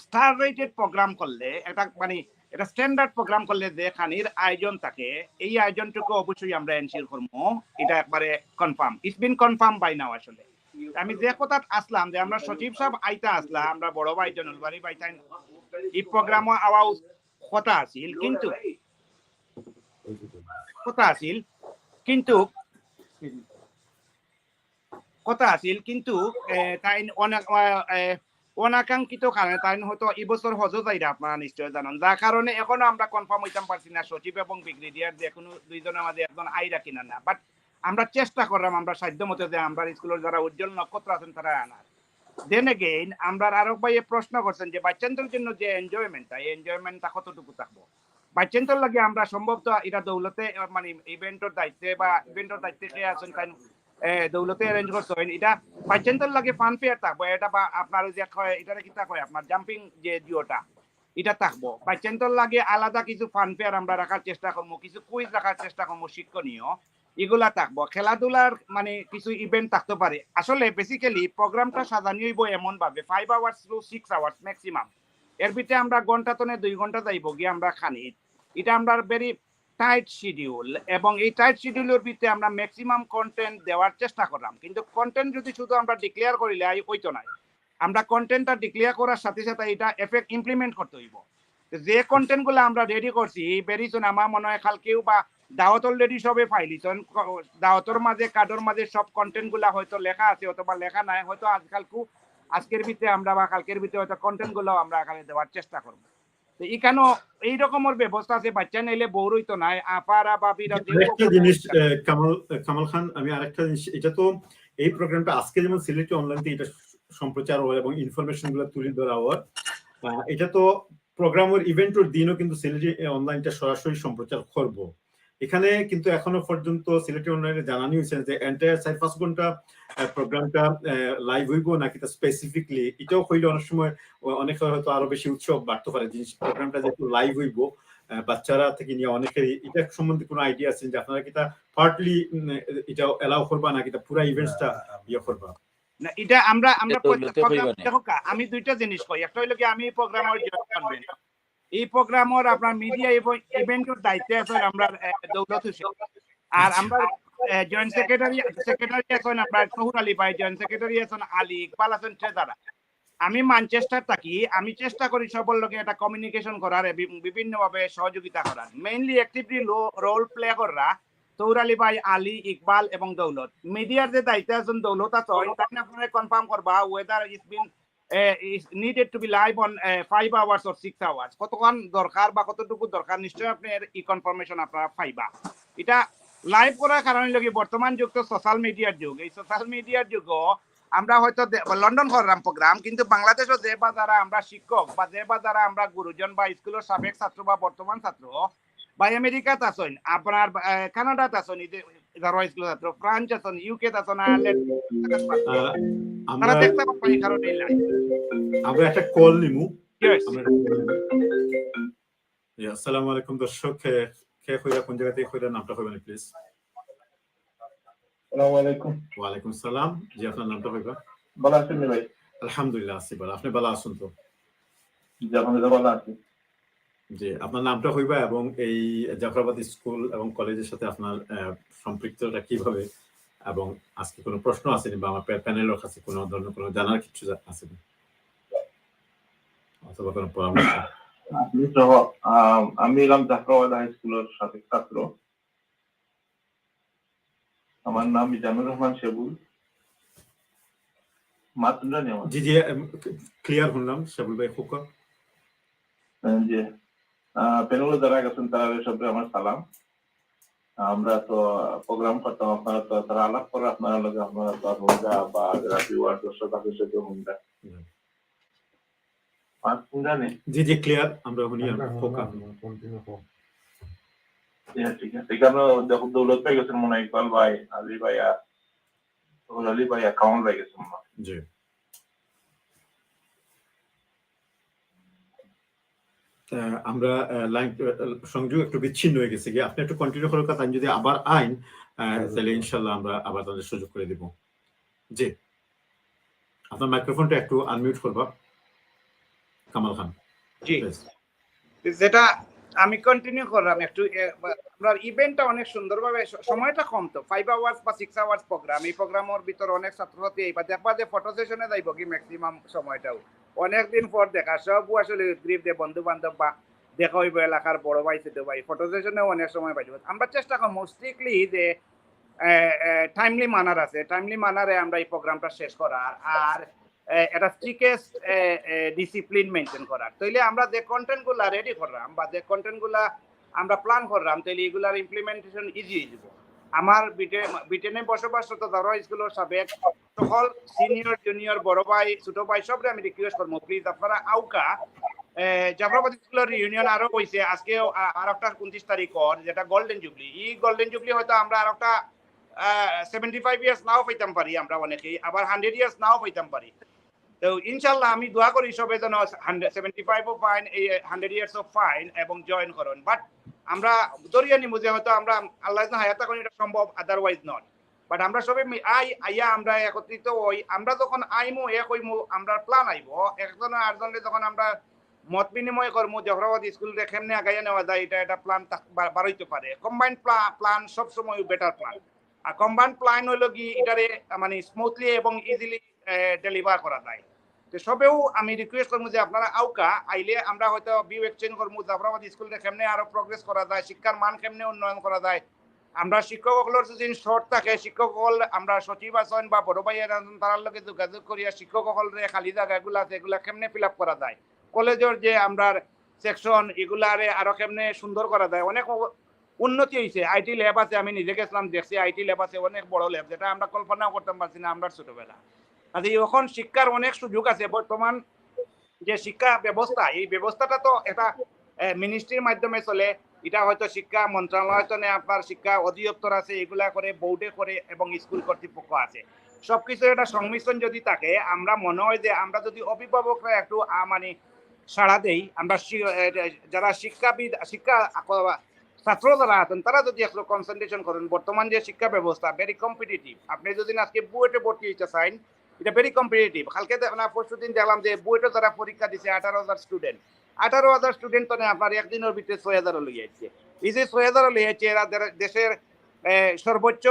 স্টার রেটেড প্রোগ্রাম করলে, একটা মানে এটা স্ট্যান্ডার্ড প্রোগ্রাম করলে যে খানির আয়োজন থাকে, এই আয়োজনটুকু অবশ্যই আমরা এনশিওর করবো, এটা একবারে confirm, it's been confirm by now. আসলে আমি যে কথা আসলাম যে আমরা সচিব সাহেব আইতা আসলাম, আমরা বড় ভাই জনলবাড়ি বাইতাই এই প্রোগ্রামও আওয়া কথা আছিল, কিন্তু তাই অনেক অনাকাঙ্ক্ষিত কারণে তাই হয়তো এবছর হজ যাইরা আপনারা নিশ্চয় জানেন, যার কারণে এখনো আমরা কনফার্ম হইতাম পারছি না সচিব এবং ব্রিগেডিয়ার যে কোনো দুইজনের মাঝে একজন আইরা কিনা না, বাট আমরা চেষ্টা করলাম আমরা সাধ্য মতো যে আমরা স্কুলের যারা উজ্জ্বল নক্ষত্র আছেন তারা আনার। দেন এগেইন আমরা আরো ভাই প্রশ্ন করছেন যে বাচ্চাদের জন্য যে এনজয়মেন্টটা এই এনজয়মেন্টটা কতটুকু থাকবো বাচ্চাদের লাগে আমরা সম্ভবত এটা দৌলতে মানে ইভেন্টের দায়িত্বে বা ইভেন্টের দায়িত্বে কে আছেন তাই দৌলতে অ্যারেঞ্জ করছেন এটা বাচ্চাদের লাগে ফান ফেয়ার থাকবো এটা বা আপনার যে এটা কিতা কয় আপনার জাম্পিং যে জিওটা এটা থাকবো বাচ্চাদের লাগে আলাদা কিছু ফান ফেয়ার আমরা রাখার চেষ্টা করবো কিছু কুইজ রাখার চেষ্টা করবো শিক্ষণীয় এগুলা থাকবো খেলাধুলার মানে কিছু ইভেন্ট থাকতে পারে আসলে বেসিক্যালি প্রোগ্রামটা সাজানি হইব এমন ভাবে 5 আওয়ার্স টু 6 আওয়ার্স ম্যাক্সিমাম এর ভিতরে আমরা ঘন্টা তনে 2 ঘন্টা যাইব গিয়ে আমরা খানি এটা আমরা ভেরি টাইট শিডিউল এবং এই টাইট শিডিউলের ভিতরে আমরা ম্যাক্সিমাম কন্টেন্ট দেওয়ার চেষ্টা করলাম কিন্তু কন্টেন্ট যদি শুধু আমরা ডিক্লেয়ার করিলে হইতো না আমরা কন্টেন্টটা ডিক্লেয়ার করার সাথে সাথে এটা এফেক্ট ইমপ্লিমেন্ট করতে হইব যে কন্টেন্ট গুলো আমরা রেডি করছি বেরিয়েছেন আমার মনে হয় কালকেও বা দাওয়াত অলরেডি সবে ফাইলিছেন দাওয়াতর মাঝে কার্ডর মাঝে সব কন্টেন্ট গুলা হয়তো লেখা আছে অথবা লেখা নাই হয়তো আজকের ভিতরে আমরা বা কালকের ভিতরে হয়তো কন্টেন্ট গুলো আমরা এখানে দেওয়ার চেষ্টা করবো তো এখানেও এই রকমের ব্যবস্থা আছে বাচ্চা নিলে বউর হইতো নাই আপারা বাবিরা একটা জিনিস কামাল খান আমি আরেকটা জিনিস এটা তো এই প্রোগ্রামটা আজকে যেমন সিলেক্ট অনলাইনে এটা সম্প্রচার হয় এবং ইনফরমেশন গুলো তুলে ধরা হয় এটা তো প্রোগ্রামের ইভেন্টের দিনও কিন্তু সিলেটি অনলাইনটা সরাসরি সম্প্রচার করব এখানে কিন্তু এখনো পর্যন্ত সিলেটি অনলাইনে জানানি হয়েছে যে এন্টায়ার 4-5 ঘন্টা প্রোগ্রামটা লাইভ হইব নাকি তা স্পেসিফিকলি এটাও হইলে অনেক সময় অনেক হয়তো আরো বেশি উৎসব বাড়তে পারে জিনিস প্রোগ্রামটা যেহেতু লাইভ হইব বাচ্চারা থেকে নিয়ে অনেকেরই এটা সম্বন্ধে কোনো আইডিয়া আছে যে আপনারা কি তা পার্টলি এটা এলাও করবা নাকি তা পুরো ইভেন্টসটা ইয়ে করবা না এটা আমরা আমি দুইটা জিনিস কই একটা হইলো কি আমি প্রোগ্রামার জয়েন এই প্রোগ্রামের আপনার মিডিয়া এবং ইভেন্টের দায়িত্বে আছে আমরা দৌলত হোসেন আর আমরা জয়েন্ট সেক্রেটারি আছেন আপনার শহুর আলী ভাই জয়েন্ট সেক্রেটারি আছেন আলী ইকবাল আছেন ট্রেজারার আমি ম্যানচেস্টার থাকি আমি চেষ্টা করি সবার লগে একটা কমিউনিকেশন করার বিভিন্নভাবে সহযোগিতা করার মেইনলি অ্যাক্টিভলি রোল প্লে করা শহুর আলী ভাই আলী ইকবাল এবং দৌলত মিডিয়ার যে দায়িত্বে আছেন দৌলত আছে তাই আপনারা কনফার্ম করবা weather is bin is needed to be live on 5 hours or 6 hours কতক্ষণ দরকার বা কতটুকু দরকার নিশ্চয়ই আপনি এই কনফার্মেশন আপনারা পাইবা এটা লাইভ করার কারণে লাগি বর্তমান যুগ তো সোশ্যাল মিডিয়ার যুগ এই সোশ্যাল মিডিয়ার যুগ আমরা হয়তো লন্ডন করলাম প্রোগ্রাম কিন্তু বাংলাদেশও যে বা যারা আমরা শিক্ষক বা যে বা যারা আমরা গুরুজন বা স্কুলের সাবেক ছাত্র বা বর্তমান ছাত্র বা আমেরিকাত আছেন আপনার কানাডাত আছেন যারা স্কুল ছাত্র ফ্রান্স আছেন ইউকে আছেন আয়ারল্যান্ড আমরা দেখতে পাই কারণ এই লাইভ আমরা একটা কল নিমু আসসালামু আলাইকুম দর্শক কে কইরা কোন জায়গা থেকে কইরা নামটা কইবেন প্লিজ আসসালামু আলাইকুম ওয়া আলাইকুম সালাম জি আপনার নামটা কইবা ভালো আছেন ভাই আলহামদুলিল্লাহ আছি ভালো আপনি ভালো আছেন তো জি আলহামদুলিল্লাহ ভালো আছি জি আপনার নামটা কইবা এবং এই জাফরাবাদ স্কুল এবং কলেজের সাথে আপনার সম্পৃক্ততা কিভাবে এবং আজকে কোনো প্রশ্ন আসেনি বা আমার প্যানেলের কাছে কোনো ধরনের কোনো জানার কিছু আসেনি অথবা কোনো পরামর্শ আমি এলাম জাফরাবাদ হাই স্কুলের সাবেক ছাত্র আমার নাম মিজানুর রহমান শেবুল জি জি ক্লিয়ার শুনলাম শেবুল ভাই খুব জি প্যানেলে যারা গেছেন তারা সবাই আমার সালাম আমরা তো প্রোগ্রাম করতাম আপনারা তো তারা আলাপ করে আপনারা লগে আপনারা তো হুন্ডা বা ভিউয়ার দর্শক আছে সেটা হুন্ডা পাঁচ হুন্ডা নেই জি জি ক্লিয়ার আমরা শুনি ঠিক আছে এখানে দেখো দৌলত ভাই গেছেন মনে ইকবাল ভাই আলী ভাইয়া আলী ভাইয়া কামাল ভাই গেছেন জি আমরা লাইন সংযোগ একটু বিচ্ছিন্ন হয়ে গেছে কি আপনি একটু কন্টিনিউ করার কথা যদি আবার আইন তাহলে ইনশাআল্লাহ আমরা আবার তাদের সুযোগ করে দেব জি আপনার মাইক্রোফোনটা একটু আনমিউট করবা কামাল খান জি যেটা আমি কন্টিনিউ করলাম একটু আপনার ইভেন্টটা অনেক সুন্দরভাবে সময়টা কম তো 5 আওয়ার্স বা 6 আওয়ার্স প্রোগ্রাম এই প্রোগ্রামের ভিতর অনেক ছাত্রছাত্রী এই দেখবা যে ফটো সেশনে যাইব কি ম্যাক্সিমাম সময়টাও অনেকদিন পর দেখা সব আসলে গ্রিপ দিয়ে বন্ধু বান্ধব বা দেখা হইব এলাকার বড় ভাই ছোট ভাই ফটো সেশনে অনেক সময় পাইব আমরা চেষ্টা করবো স্ট্রিক্টলি যে টাইমলি মানার আছে টাইমলি মানারে আমরা এই প্রোগ্রামটা শেষ করার আর এটা স্ট্রিকেস্ট ডিসিপ্লিন মেনটেন করার তাইলে আমরা যে কন্টেন্টগুলো রেডি করলাম বা যে কন্টেন্টগুলো আমরা প্ল্যান করলাম তাইলে এগুলার ইমপ্লিমেন্টেশন ইজি হয়ে যাব আমার ব্রিটেনে বসবাসরত যারা স্কুলের সাবেক সকল সিনিয়র জুনিয়র বড় ভাই ছোট ভাই সবরে আমি রিকোয়েস্ট করবো প্লিজ আপনারা আউকা জাফরাবাদ স্কুলের ইউনিয়ন আরো হয়েছে আজকে আর একটা 29 তারিখ যেটা গোল্ডেন জুবলি এই গোল্ডেন জুবলি হয়তো আমরা আর একটা 75 ইয়ার্স নাও পাইতাম পারি আমরা অনেকেই আবার 100 ইয়ার্স নাও পাইতাম পারি তো ইনশাল্লাহ আমি দোয়া করি সবে যেন 75 ও ফাইন 100 ইয়ার্স অফ ফাইন এবং জয়েন করুন বাট আমরা দরিয়া নিমু যে হয়তো আমরা আল্লাহ হায়াত এখন এটা সম্ভব আদারওয়াইজ নট বাট আমরা সবে আইয়া আমরা একত্রিত হই আমরা যখন আইমু এক হইমু আমরা প্ল্যান আইব একজন আরেকজনের যখন আমরা মত বিনিময় করবো জাফরাবাদ স্কুলটা কেমনে আগাইয়া নেওয়া যায় এটা প্ল্যান বাড়াইতে পারে কম্বাইন্ড প্ল্যান সবসময় বেটার প্ল্যান আর কম্বাইন্ড প্ল্যান হইল কি এটারে মানে স্মুথলি এবং ইজিলি ডেলিভার করা যায় তো সবেও আমি রিকোয়েস্ট করবো যে আপনারা আউকা আইলে আমরা হয়তো ভিউ এক্সচেঞ্জ করবো জাফরাবাদ স্কুলটা কেমনে আরো প্রগ্রেস করা যায় শিক্ষার মান কেমনে উন্নয়ন করা যায় আমরা শিক্ষকসকলের যদি শর্ট থাকে শিক্ষকসকল আমরা সচিব আছেন বা বড় ভাই আছেন তার লগে যোগাযোগ করিয়া শিক্ষকসকলরে খালি জায়গাগুলো আছে এগুলা কেমনে ফিল আপ করা যায় কলেজের যে আমরা সেকশন এগুলারে আরো কেমনে সুন্দর করা যায় অনেক উন্নতি হয়েছে আইটি ল্যাব আছে আমি নিজে গেছিলাম দেখছি আইটি ল্যাব আছে অনেক বড় ল্যাব যেটা আমরা কল্পনাও করতে পারছি না আমরা ছোটবেলা আচ্ছা এখন শিক্ষার অনেক সুযোগ আছে বর্তমান যে শিক্ষা ব্যবস্থা এই ব্যবস্থাটা তো এটা মিনিস্ট্রির মাধ্যমে চলে এটা হয়তো শিক্ষা মন্ত্রণালয় তো আপনার শিক্ষা অধিদপ্তর আছে এগুলা করে বোর্ডে করে এবং স্কুল কর্তৃপক্ষ আছে সবকিছু একটা সংমিশ্রণ যদি থাকে আমরা মনে হয় যে আমরা যদি অভিভাবকরা একটু মানে সাড়া দেই আমরা যারা শিক্ষাবিদ শিক্ষা ছাত্র যারা আছেন তারা যদি একটু কনসেন্ট্রেশন করেন বর্তমান যে শিক্ষা ব্যবস্থা ভেরি কম্পিটিটিভ আপনি যদি আজকে বুয়েটে ভর্তি হইতে চান এটা ভেরি কম্পিটিটিভ কালকে পরশু দিন দেখলাম যে বুয়েটে যারা পরীক্ষা দিছে 18,000 স্টুডেন্ট 18,000 স্টুডেন্ট তো আপনার একদিনের ভিতরে 6,000 লইয়া যাচ্ছে এই যে 6,000 লইয়া যাচ্ছে এরা দেশের সর্বোচ্চ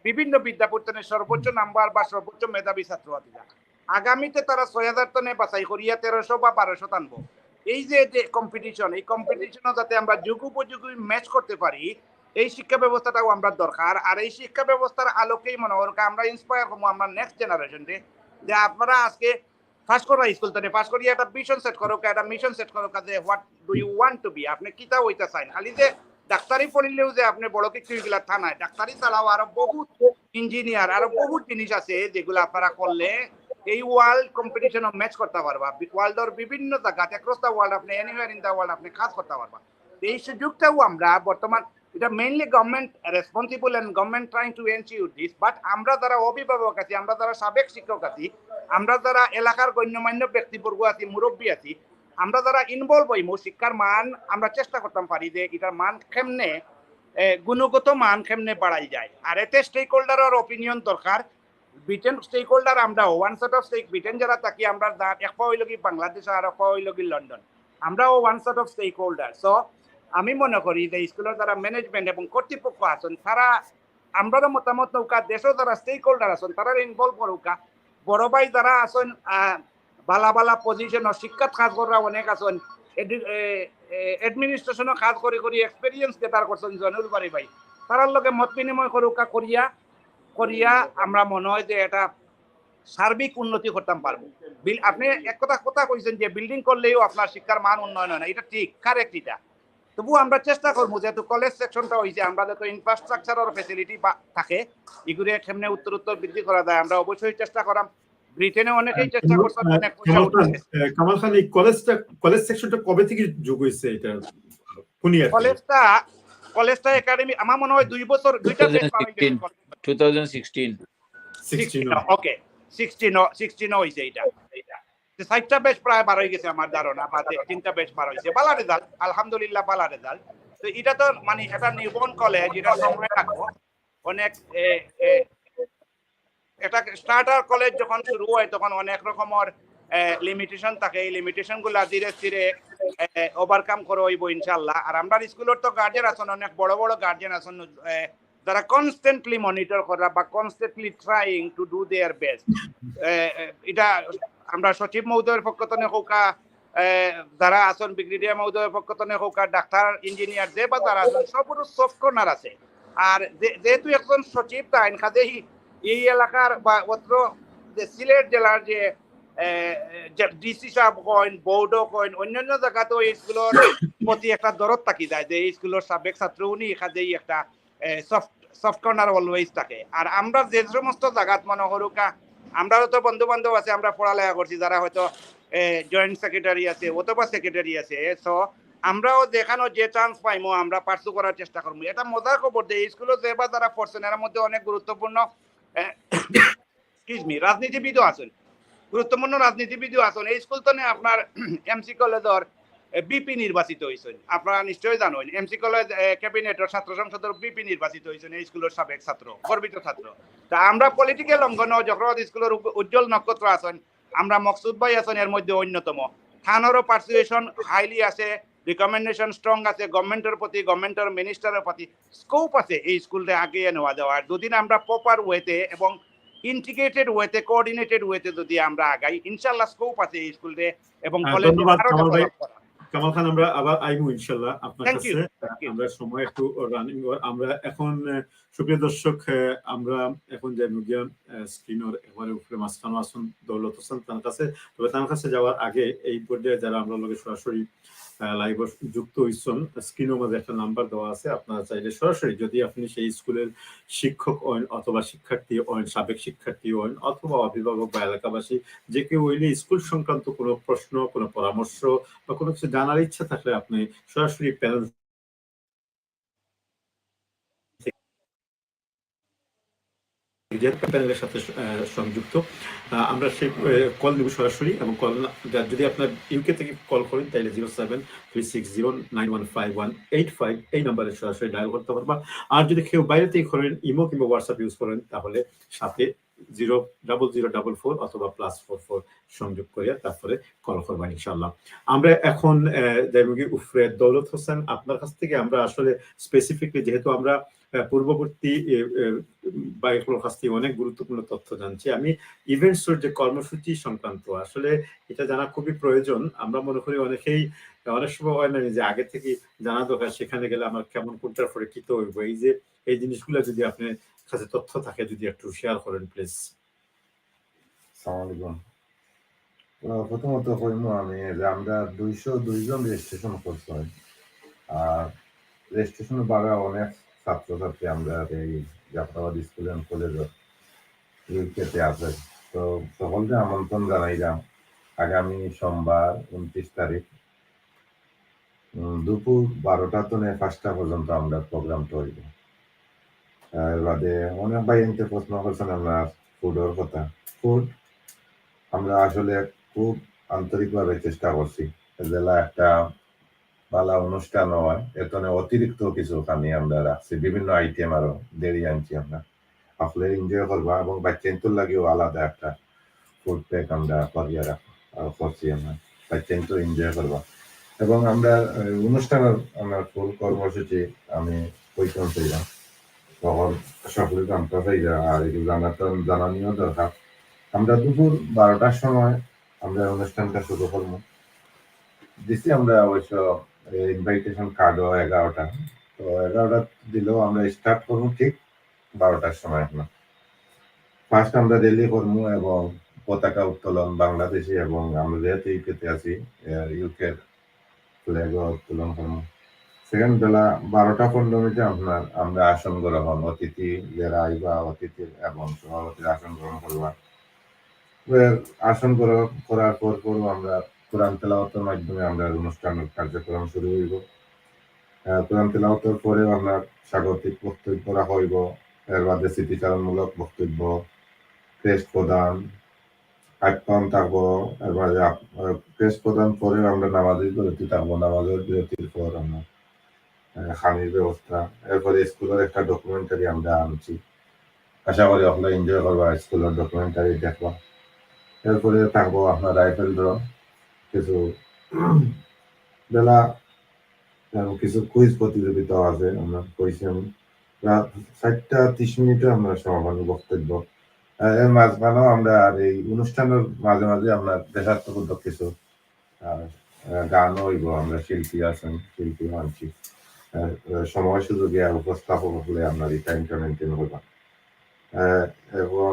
বিভিন্ন বিদ্যাপীঠের সর্বোচ্চ নাম্বার বা সর্বোচ্চ মেধাবী ছাত্রছাত্রীরা আগামীতে তারা 6,000 টনে বাছাই করিয়া 1300 বা 1200 টানবো এই যে কম্পিটিশন এই কম্পিটিশনে যাতে আমরা যুগ উপযোগী ম্যাচ করতে পারি এই শিক্ষা ব্যবস্থাটাও আমরা দরকার আর এই শিক্ষা ব্যবস্থার আলোকেই মনে হয় আমরা ইন্সপায়ার হবো আমরা নেক্সট জেনারেশনকে যে আপনারা আজকে পাস করা স্কুল থেকে পাস করিয়া একটা ভিশন সেট করো একটা মিশন সেট করো যে what do you want to be আপনি কিতা হইতে চান খালি যে ডাক্তারি পড়িলেও যে আপনি বড় কিছু এগুলা থানায় ডাক্তারি ছাড়াও আরো বহুত ইঞ্জিনিয়ার আরো বহুত জিনিস আছে যেগুলো আপনারা করলে এই ওয়ার্ল্ড কম্পিটিশন ম্যাচ করতে পারবা ওয়ার্ল্ডের বিভিন্ন জায়গাতে অ্যাক্রস দ্য ওয়ার্ল্ড আপনি এনিওয়ার ইন দ্য ওয়ার্ল্ড আপনি কাজ করতে পারবা এই সুযোগটাও আমরা বর্তমান এটা mainly government responsible and government trying to ensure this but আমরা যারা অভিভাবক আছি আমরা যারা সাবেক শিক্ষক আছি আমরা যারা এলাকার গণ্যমান্য ব্যক্তিবর্গ আছি মুরব্বী আছি আমরা যারা ইনভলভ হইমু শিক্ষার মান আমরা চেষ্টা করতাম পারি যে এটার মান কেমনে গুণগত মান কেমনে বাড়াই যায় আর এতে স্টেক হোল্ডারের অপিনিয়ন দরকার ব্রিটেন স্টেক হোল্ডার আমরা one set of stake Britain যারা থাকি আমরা এক পা হইল কি বাংলাদেশ আর এক পা হইল কি লন্ডন আমরাও one set of stakeholder so আমি মনে করি যে স্কুলের যারা ম্যানেজমেন্ট এবং কর্তৃপক্ষ আছেন তারা আমরা মতামত নৌকা দেশেও যারা স্টেক হোল্ডার আছেন তারা ইনভলভ করুকা বড় ভাই যারা আছেন বালা বালা পজিশন শিক্ষাত কাজ করা অনেক আছেন এডমিনিস্ট্রেশনও কাজ করে করি এক্সপিরিয়েন্স গেটার করছেন জয়নুল বাড়ি ভাই তারার লগে মত বিনিময় করুকা করিয়া আমরা মনে হয় যে এটা সার্বিক উন্নতি করতে পারবো আপনি এক কথা কইছেন যে বিল্ডিং করলেও আপনার শিক্ষার মান উন্নয়ন হয় না এটা ঠিক কারেক্ট এটা তবু আমরা চেষ্টা করবো যেহেতু কলেজ সেকশনটা হয়েছে আমরা যাতে ইনফ্রাস্ট্রাকচারের ফেসিলিটি থাকে এগুলো কেমনে উত্তর বৃদ্ধি করা যায় আমরা অবশ্যই চেষ্টা করাম ব্রিটেনে অনেকেই চেষ্টা করছেন কামাল খান এই কলেজ সেকশনটা কবে থেকে যোগ হয়েছে এটা কোন ইয়ার কলেজটা একাডেমি আমার মনে হয় 2 বছর দুইটা বেচ পার হয়ে গেছে 2016 ওকে 16 হইছে এটা সাইটটা বেশ প্রায় বার হয়ে গেছে আমার ধারণা বা 3টা বেশ বার হয়েছে ভালো রেজাল্ট আলহামদুলিল্লাহ ভালো রেজাল্ট তো এটা তো মানে একটা নিউবর্ন কলেজ এটা সময় লাগবে অনেক একটা স্টার্টার কলেজ যখন শুরু হয় তখন অনেক রকমের লিমিটেশন থাকে এই লিমিটেশন গুলা ধীরে ধীরে ওভারকাম করে হইব ইনশাল্লাহ আর আমরা স্কুলের তো গার্জিয়ান আছেন অনেক বড় বড় গার্জিয়ান আছেন যারা কনস্ট্যান্টলি মনিটর করা বা constantly trying to do their best এটা আমরা সচিব মহোদয়ের পক্ষ থেকে হোকা যারা আছেন ব্রিগেডিয়ার মহোদয়ের পক্ষ থেকে হোকা ডাক্তার ইঞ্জিনিয়ার যে বা যারা আছেন সবগুলো সফট কর্নার আছে আর যেহেতু একজন সচিব তাই কাজেই এই এলাকার বা অত্র যে সিলেট জেলার যে ডিসি সাহেব কইন বোর্ডও কইন অন্যান্য জায়গাতেও এই স্কুলের প্রতি একটা দরদ থাকি যায় যে এই স্কুলের সাবেক ছাত্র উনি কাজেই একটা সফট সফট কর্নার অলওয়েজ থাকে। আর আমরা যে সমস্ত জায়গাত মনে করুকা আমরাও তো বন্ধু বান্ধব আছে, আমরা পড়ালেখা করছি যারা হয়তো জয়েন্ট সেক্রেটারি আছে অথবা সেক্রেটারি আছে, সো আমরাও দেখানো যে চান্স পাইমো আমরা পার্সু করার চেষ্টা করবো। এটা মজার খবর যে এই স্কুলে যে বা যারা পড়ছেন এর মধ্যে অনেক গুরুত্বপূর্ণ রাজনীতিবিদও আছেন, গুরুত্বপূর্ণ রাজনীতিবিদও আছেন। এই স্কুল তো আপনার এমসি কলেজের বিপি নির্বাচিত হয়েছেন, আপনারা নিশ্চয়ই জানেন। এমসি কলেজ ক্যাবিনেটের ছাত্র সংসদের বিপি নির্বাচিত হয়েছেন এই স্কুলের সাবেক ছাত্র, গর্বিত ছাত্র। তা আমরা পলিটিক্যাল অঙ্গন যখন স্কুলের উজ্জ্বল নক্ষত্র আছেন, আমরা মকসুদ ভাই আছেন এর মধ্যে অন্যতম। থানারও পার্সুয়েশন হাইলি আছে, রিকমেন্ডেশন স্ট্রং আছে গভর্নমেন্টের প্রতি, গভর্নমেন্টের মিনিস্টারের প্রতি স্কোপ আছে এই স্কুলটা আগিয়ে নেওয়া যাওয়ার। যদি আমরা প্রপার ওয়েতে এবং ইন্টিগ্রেটেড ওয়েতে কোঅর্ডিনেটেড ওয়েতে যদি আমরা আগাই, ইনশাআল্লাহ স্কোপ আছে এই স্কুলে এবং কলেজে আরো ডেভেলপ করা। কামাল খান, আমরা আবার আইবো ইনশাআল্লাহ আপনার কাছে। আমরা সময় একটু রানিং, আমরা এখন সুপ্রিয় দর্শক আমরা এখন যে মিডিয়া স্ক্রিনের এবারে উপরে মাঝখানে আসুন দৌলত হোসেন তার কাছে। তবে তার কাছে যাওয়ার আগে এই পর্যায়ে যারা আমরা লগে সরাসরি লাইভ যুক্ত হইছেন, স্ক্রিনের মধ্যে একটা নাম্বার দেওয়া আছে, আপনারা চাইলে সরাসরি যদি আপনি সেই স্কুলের শিক্ষক হন অথবা শিক্ষার্থী হন, সাবেক শিক্ষার্থী হন অথবা অভিভাবক বা এলাকাবাসী, যে কেউ হইলে স্কুল সংক্রান্ত কোনো প্রশ্ন, কোনো পরামর্শ বা কোনো কিছু জানার ইচ্ছা থাকলে আপনি সরাসরি প্যানেল প্যানেলের সাথে সংযুক্ত। আমরা সেই কল নেব সরাসরি, এবং কল যদি আপনার ইউকে থেকে কল করেন তাহলে 0736091585 এই নাম্বারে সরাসরি ডায়াল করতে পারবা। আর যদি কেউ বাইরে থেকে করেন, ইমো কিংবা হোয়াটসঅ্যাপ ইউজ করেন, তাহলে সাথে 00044 অথবা +44 সংযোগ করিয়া তারপরে কল করবা ইনশাআল্লাহ। আমরা এখন উফরে দৌলত হোসেন আপনার কাছ থেকে আমরা আসলে স্পেসিফিকলি, যেহেতু আমরা পূর্ববর্তী বাইকগুলোর কাছ থেকে অনেক গুরুত্বপূর্ণ তথ্য জানছি, আমি ইভেন্টসের যে কর্মসূচি সংক্রান্ত আসলে এটা জানা খুবই প্রয়োজন। আমরা মনে করি অনেকেই অনেক সময় হয় না যে আগে থেকে জানা দরকার, সেখানে গেলে আমার কেমন কোনটার পরে কি তো হইব, এই জিনিসগুলো যদি আপনার কাছে তথ্য থাকে যদি একটু শেয়ার করেন প্লিজ। আসসালামু আলাইকুম। প্রথমত কইম আমি যে আমরা 202 জন রেজিস্ট্রেশন করছি, আর রেজিস্ট্রেশন বাড়া অনেক ছাত্রছাত্রী আমরা এই জাফরাবাদ স্কুল অ্যান্ড কলেজের ইউকেতে আছে। তো সকলকে আমন্ত্রণ জানাইলাম আগামী সোমবার 29 তারিখ দুপুর 12টা থেকে 5টা পর্যন্ত আমরা প্রোগ্রামটা হইব। এর বাদে অনেক ভাই এনতে প্রশ্ন করছেন আমরা ফুডের কথা। ফুড আমরা আসলে খুব আন্তরিকভাবে চেষ্টা করছি জেলা একটা ভালো অনুষ্ঠান হয়, এখানে অতিরিক্ত কিছু আমি আমরা রাখছি, বিভিন্ন আইটেম আরো দেরি আনছি আমরা, আসলে এনজয় করবা এবং বাচ্চাদের লাগেও আলাদা একটা ফুড প্যাক আমরা করিয়া করছি, আমরা বাচ্চাদের এনজয় করবা। এবং আমরা অনুষ্ঠানের আমার ফুল কর্মসূচি আমি কইতে চাইলাম তখন সকলে জানতে চাইরা, আর এগুলো জানানিও দরকার। আমরা দুপুর 12টার সময় আমরা অনুষ্ঠানটা শুরু করবো দিচ্ছি। আমরা অবশ্য ইনভাইটেশন কার্ডও 11টা, তো 11টা দিলেও আমরা স্টার্ট করবো ঠিক 12টার সময়। এখন ফার্স্ট আমরা র্যালি করবো এবং পতাকা উত্তোলন বাংলাদেশি, এবং আমরা যেহেতু ইউকেতে আছি ইউকের ফ্ল্যাগও উত্তোলন করবো। সেকেন্ড বেলা 12টা 15 আপনার আমরা আসন গ্রহণ, অতিথি যারা আইবা অতিথি এবং সভাপতির আসন গ্রহণ করবা। আসন গ্রহণ করার পর আমরা কোরআন তেলাওয়াতের মাধ্যমে আমরা অনুষ্ঠানের কার্যক্রম শুরু হইব। কোরআন তেলাওয়াতের পরে আমরা স্বাগতিক বক্তব্য রাখা হইব, এর বাদে স্মৃতিচারণমূলক বক্তব্য, ক্রেস্ট প্রদান, আটপান থাকবো। এর বাদে ক্রেস্ট প্রদান পরে আমরা নামাজের বিরতি থাকবো, নামাজের বিরতির পর আমরা খানির ব্যবস্থা। এরপরে স্কুলের একটা ডকুমেন্টারি আমরা আনছি, আশা করি আপনারা এনজয় করবা, স্কুলের ডকুমেন্টারি দেখবা। এরপরে থাকবো আপনার রাইফেল ড্র, কিছু বেলা কিছু কুইজ প্রতিযোগিতা আছে, আমরা কইছি আমি রাত 4:30 আমরা সমাপনী বক্তব্য। এর মাঝখানেও আমরা আর এই অনুষ্ঠানের মাঝে মাঝে আমরা দেশাত্মবোধক কিছু গানও হইব, আমরা শিল্পী আছেন, শিল্পী আনছি, সময় সুযোগে উপস্থাপক হলে আমরা এই টাইমটা মেনটেন করবা। এবং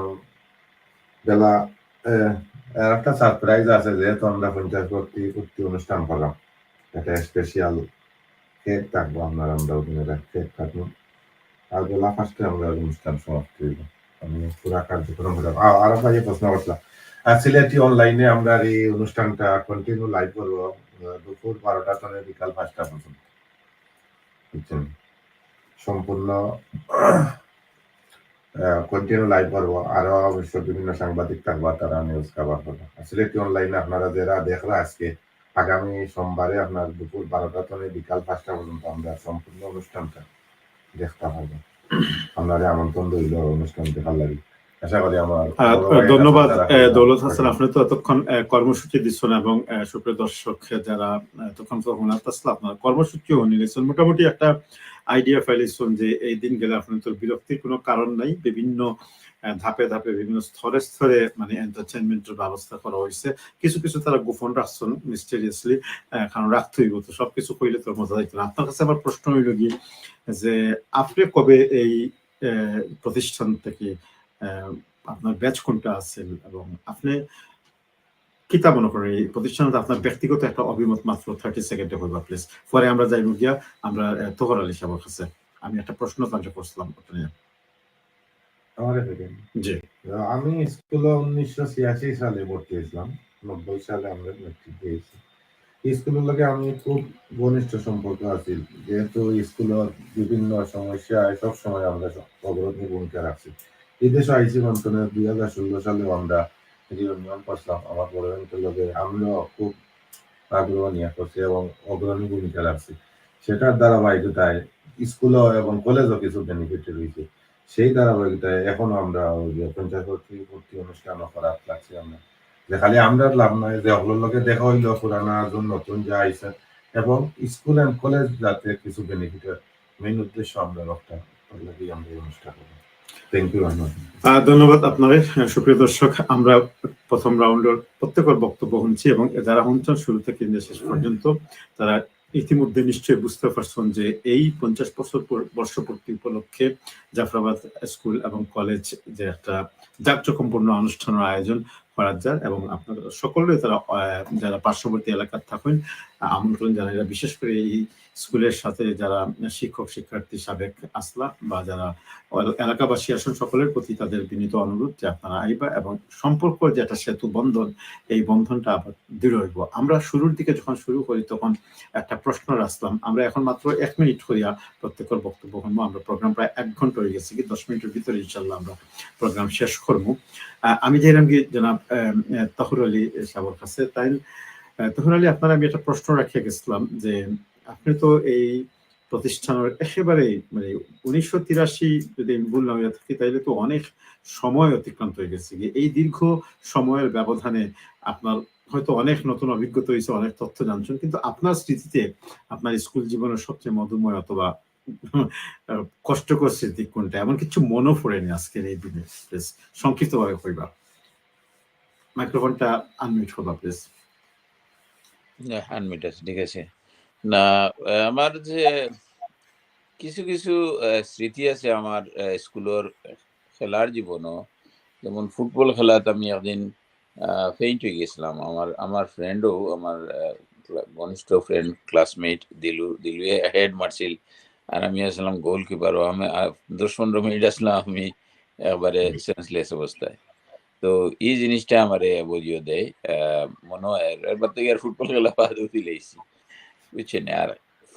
বেলা একটা সারপ্রাইজ আছে, যেহেতু আমরা 50 প্রতি অনুষ্ঠান করলাম, একটা স্পেশাল কেক থাকবো, আমরা ওদিনের কেক কাটবো। আর বেলা 5টায় আমরা অনুষ্ঠান সমাপ্তি হইব। আমি পুরা কার্যক্রম হলাম আর আপনাকে প্রশ্ন করলাম সিলেটি অনলাইনে আমরা এই অনুষ্ঠানটা কন্টিনিউ লাইভ করবো দুপুর 12টা থেকে বিকাল 5টা পর্যন্ত, বুঝছেন? সম্পূর্ণ কন্টিনিউ লাইভ করবো। আরো অবশ্য বিভিন্ন সাংবাদিক থাকবা, তারা নিউজ কভার করবো। সিলেটি অনলাইনে আপনারা যারা দেখরা আজকে আগামী সোমবারে আপনার দুপুর 12টা থেকে বিকাল 5টা পর্যন্ত আমরা সম্পূর্ণ অনুষ্ঠানটা দেখতে পারবো। আপনারা আমন্ত্রণ রইল অনুষ্ঠান দেখার লাগে। আশা করি আমার ধন্যবাদ দৌলত হাসান, আপনি তো এতক্ষণ কর্মসূচি দিচ্ছেন এবং সুপ্রিয় দর্শক যারা এতক্ষণ আসলে আপনার কর্মসূচিও নিয়েছেন, মোটামুটি একটা আইডিয়া ফাইলেছেন যে এই দিন গেলে আপনার তো বিরক্তির কোনো কারণ নাই। বিভিন্ন ধাপে ধাপে বিভিন্ন স্তরে স্তরে মানে এন্টারটেনমেন্টের ব্যবস্থা করা হয়েছে। কিছু কিছু তারা গোপন রাখছেন মিস্টেরিয়াসলি, কারণ রাখতে হইব, তো সবকিছু কইলে তো মজা যাইত না। আপনার কাছে আমার প্রশ্ন হইল কি যে আপনি কবে এই প্রতিষ্ঠান থেকে আপনার ব্যাচ কোনটা আছে এবং আপনি কিতা মনে করেন এই প্রতিষ্ঠানে আপনার ব্যক্তিগত একটা অভিমত মাত্র 30 সেকেন্ডে হইবা প্লিজ, পরে আমরা যাইব গিয়া আমরা তোহর আলী সাহেবের কাছে। আমি একটা প্রশ্ন তাকে করছিলাম আপনি। জি, আমি স্কুলে 1986 সালে ভর্তি হয়েছিলাম, 90 সালে আমরা মেট্রিক দিয়েছি। স্কুলের লগে আমি খুব ঘনিষ্ঠ সম্পর্ক আছি, যেহেতু স্কুলের বিভিন্ন সমস্যায় সব সময় আমরা অগ্রণী ভূমিকা রাখছি। এই দেশে আইসি মন্ত্রণে 2016 সালেও আমরা রিউনিয়ন করছিলাম আমার বড় ভাইয়ের লগে, আমরাও খুব আগ্রহ নিয়ে করছি এবং অগ্রণী ভূমিকা রাখছি। সেটার ধারাবাহিকতায় স্কুলও এবং কলেজও কিছু বেনিফিট রয়েছে। সেই ধারাবাহিকতায় এখনো আমরা পঞ্চায়েত ভর্তি অনুষ্ঠানও করার লাগছি আমরা, যে খালি আমরা লাভ নয় যে অগলোর লোকে দেখা হইলো পুরানা জন নতুন যা আইসে এবং স্কুল এন্ড কলেজ যাতে কিছু বেনিফিটের মেইন উদ্দেশ্য আমরা রক্ষা লাগি আমরা এই অনুষ্ঠান করি। Thank you. ধন্যবাদ আপনাদের। সুপ্রিয় দর্শক, আমরা প্রথম রাউন্ডের প্রত্যেকের বক্তব্য শুনছি এবং যারা শুনছেন শুরু থেকে শেষ পর্যন্ত তারা ইতিমধ্যে নিশ্চয়ই বুঝতে পারছেন যে এই 50 বছর বর্ষপূর্তি উপলক্ষে জাফরাবাদ স্কুল এবং কলেজ যে একটা জাঁকজমকপূর্ণ অনুষ্ঠানের আয়োজন করা যায় এবং আপনারা সকলেই তারা যারা পার্শ্ববর্তী এলাকার থাকেন আমন্ত্রণ জানাই। বিশেষ করে এই স্কুলের সাথে যারা শিক্ষক শিক্ষার্থী সাবেক আসলা বা যারা এলাকাবাসী আসেন সকলের প্রতি তাদের বিনীত অনুরোধ যে আপনারা আইবা এবং সম্পর্ক যেটা সেতু বন্ধন, এই বন্ধনটা আবার দৃঢ় হইব। আমরা শুরুর দিকে যখন শুরু করি তখন একটা প্রশ্ন রাখলাম, আমরা এখন মাত্র 1 মিনিট করিয়া প্রত্যেকের বক্তব্য শুনবো। আমরা প্রোগ্রাম প্রায় 1 ঘন্টা হয়ে গেছে, কি 10 মিনিটের ভিতরে ইনশাল্লাহ আমরা প্রোগ্রাম শেষ করবো। আমি যেরকম কি জনাব তহুর আলী সাহেবের কাছে, তাই তহুর আলী আপনার আমি একটা প্রশ্ন রাখিয়ে গেছিলাম যে আপনি তো এই প্রতিষ্ঠানের একেবারে মানে 1983 যদি আমি ভুল না হয়ে থাকি তাইলে তো অনেক সময় অতিক্রান্ত হয়ে গেছে। এই দীর্ঘ সময়ের ব্যবধানে আপনার হয়তো অনেক নতুন অভিজ্ঞতা হয়েছে, অনেক তথ্য জানছেন, কিন্তু আপনার স্মৃতিতে আপনার স্কুল জীবনের সবচেয়ে মধুময় অথবা কষ্টকর স্মৃতি কোনটা, এমন কিছু মনে পড়েনি আজকের এই দিনে? প্লিজ সংক্ষিপ্ত ভাবে কইবা। মাইক্রোফোনটা আনমিউট করবা প্লিজ। আনমিউট আছে, ঠিক আছে। না, আমার যে কিছু কিছু স্মৃতি আছে আমার স্কুলের খেলার জীবনও, যেমন ফুটবল খেলাত আমি একদিন ফেইন্ট হয়ে গেছিলাম। আমার ফ্রেন্ডও, আমার ঘনিষ্ঠ ফ্রেন্ড ক্লাসমেট দিলু হেড মারছিল আর আমি আসলাম গোলকিপারও। আমি 10-15 মিনিট আসলাম আমি একবারে সেন্সলেস অবস্থায়। তো এই জিনিসটা আমারে বুঝিয়ে দেয়, মনে হয় এরপর থেকে আর ফুটবল খেলা বাদ দিলেইছি, বুঝছেন। আর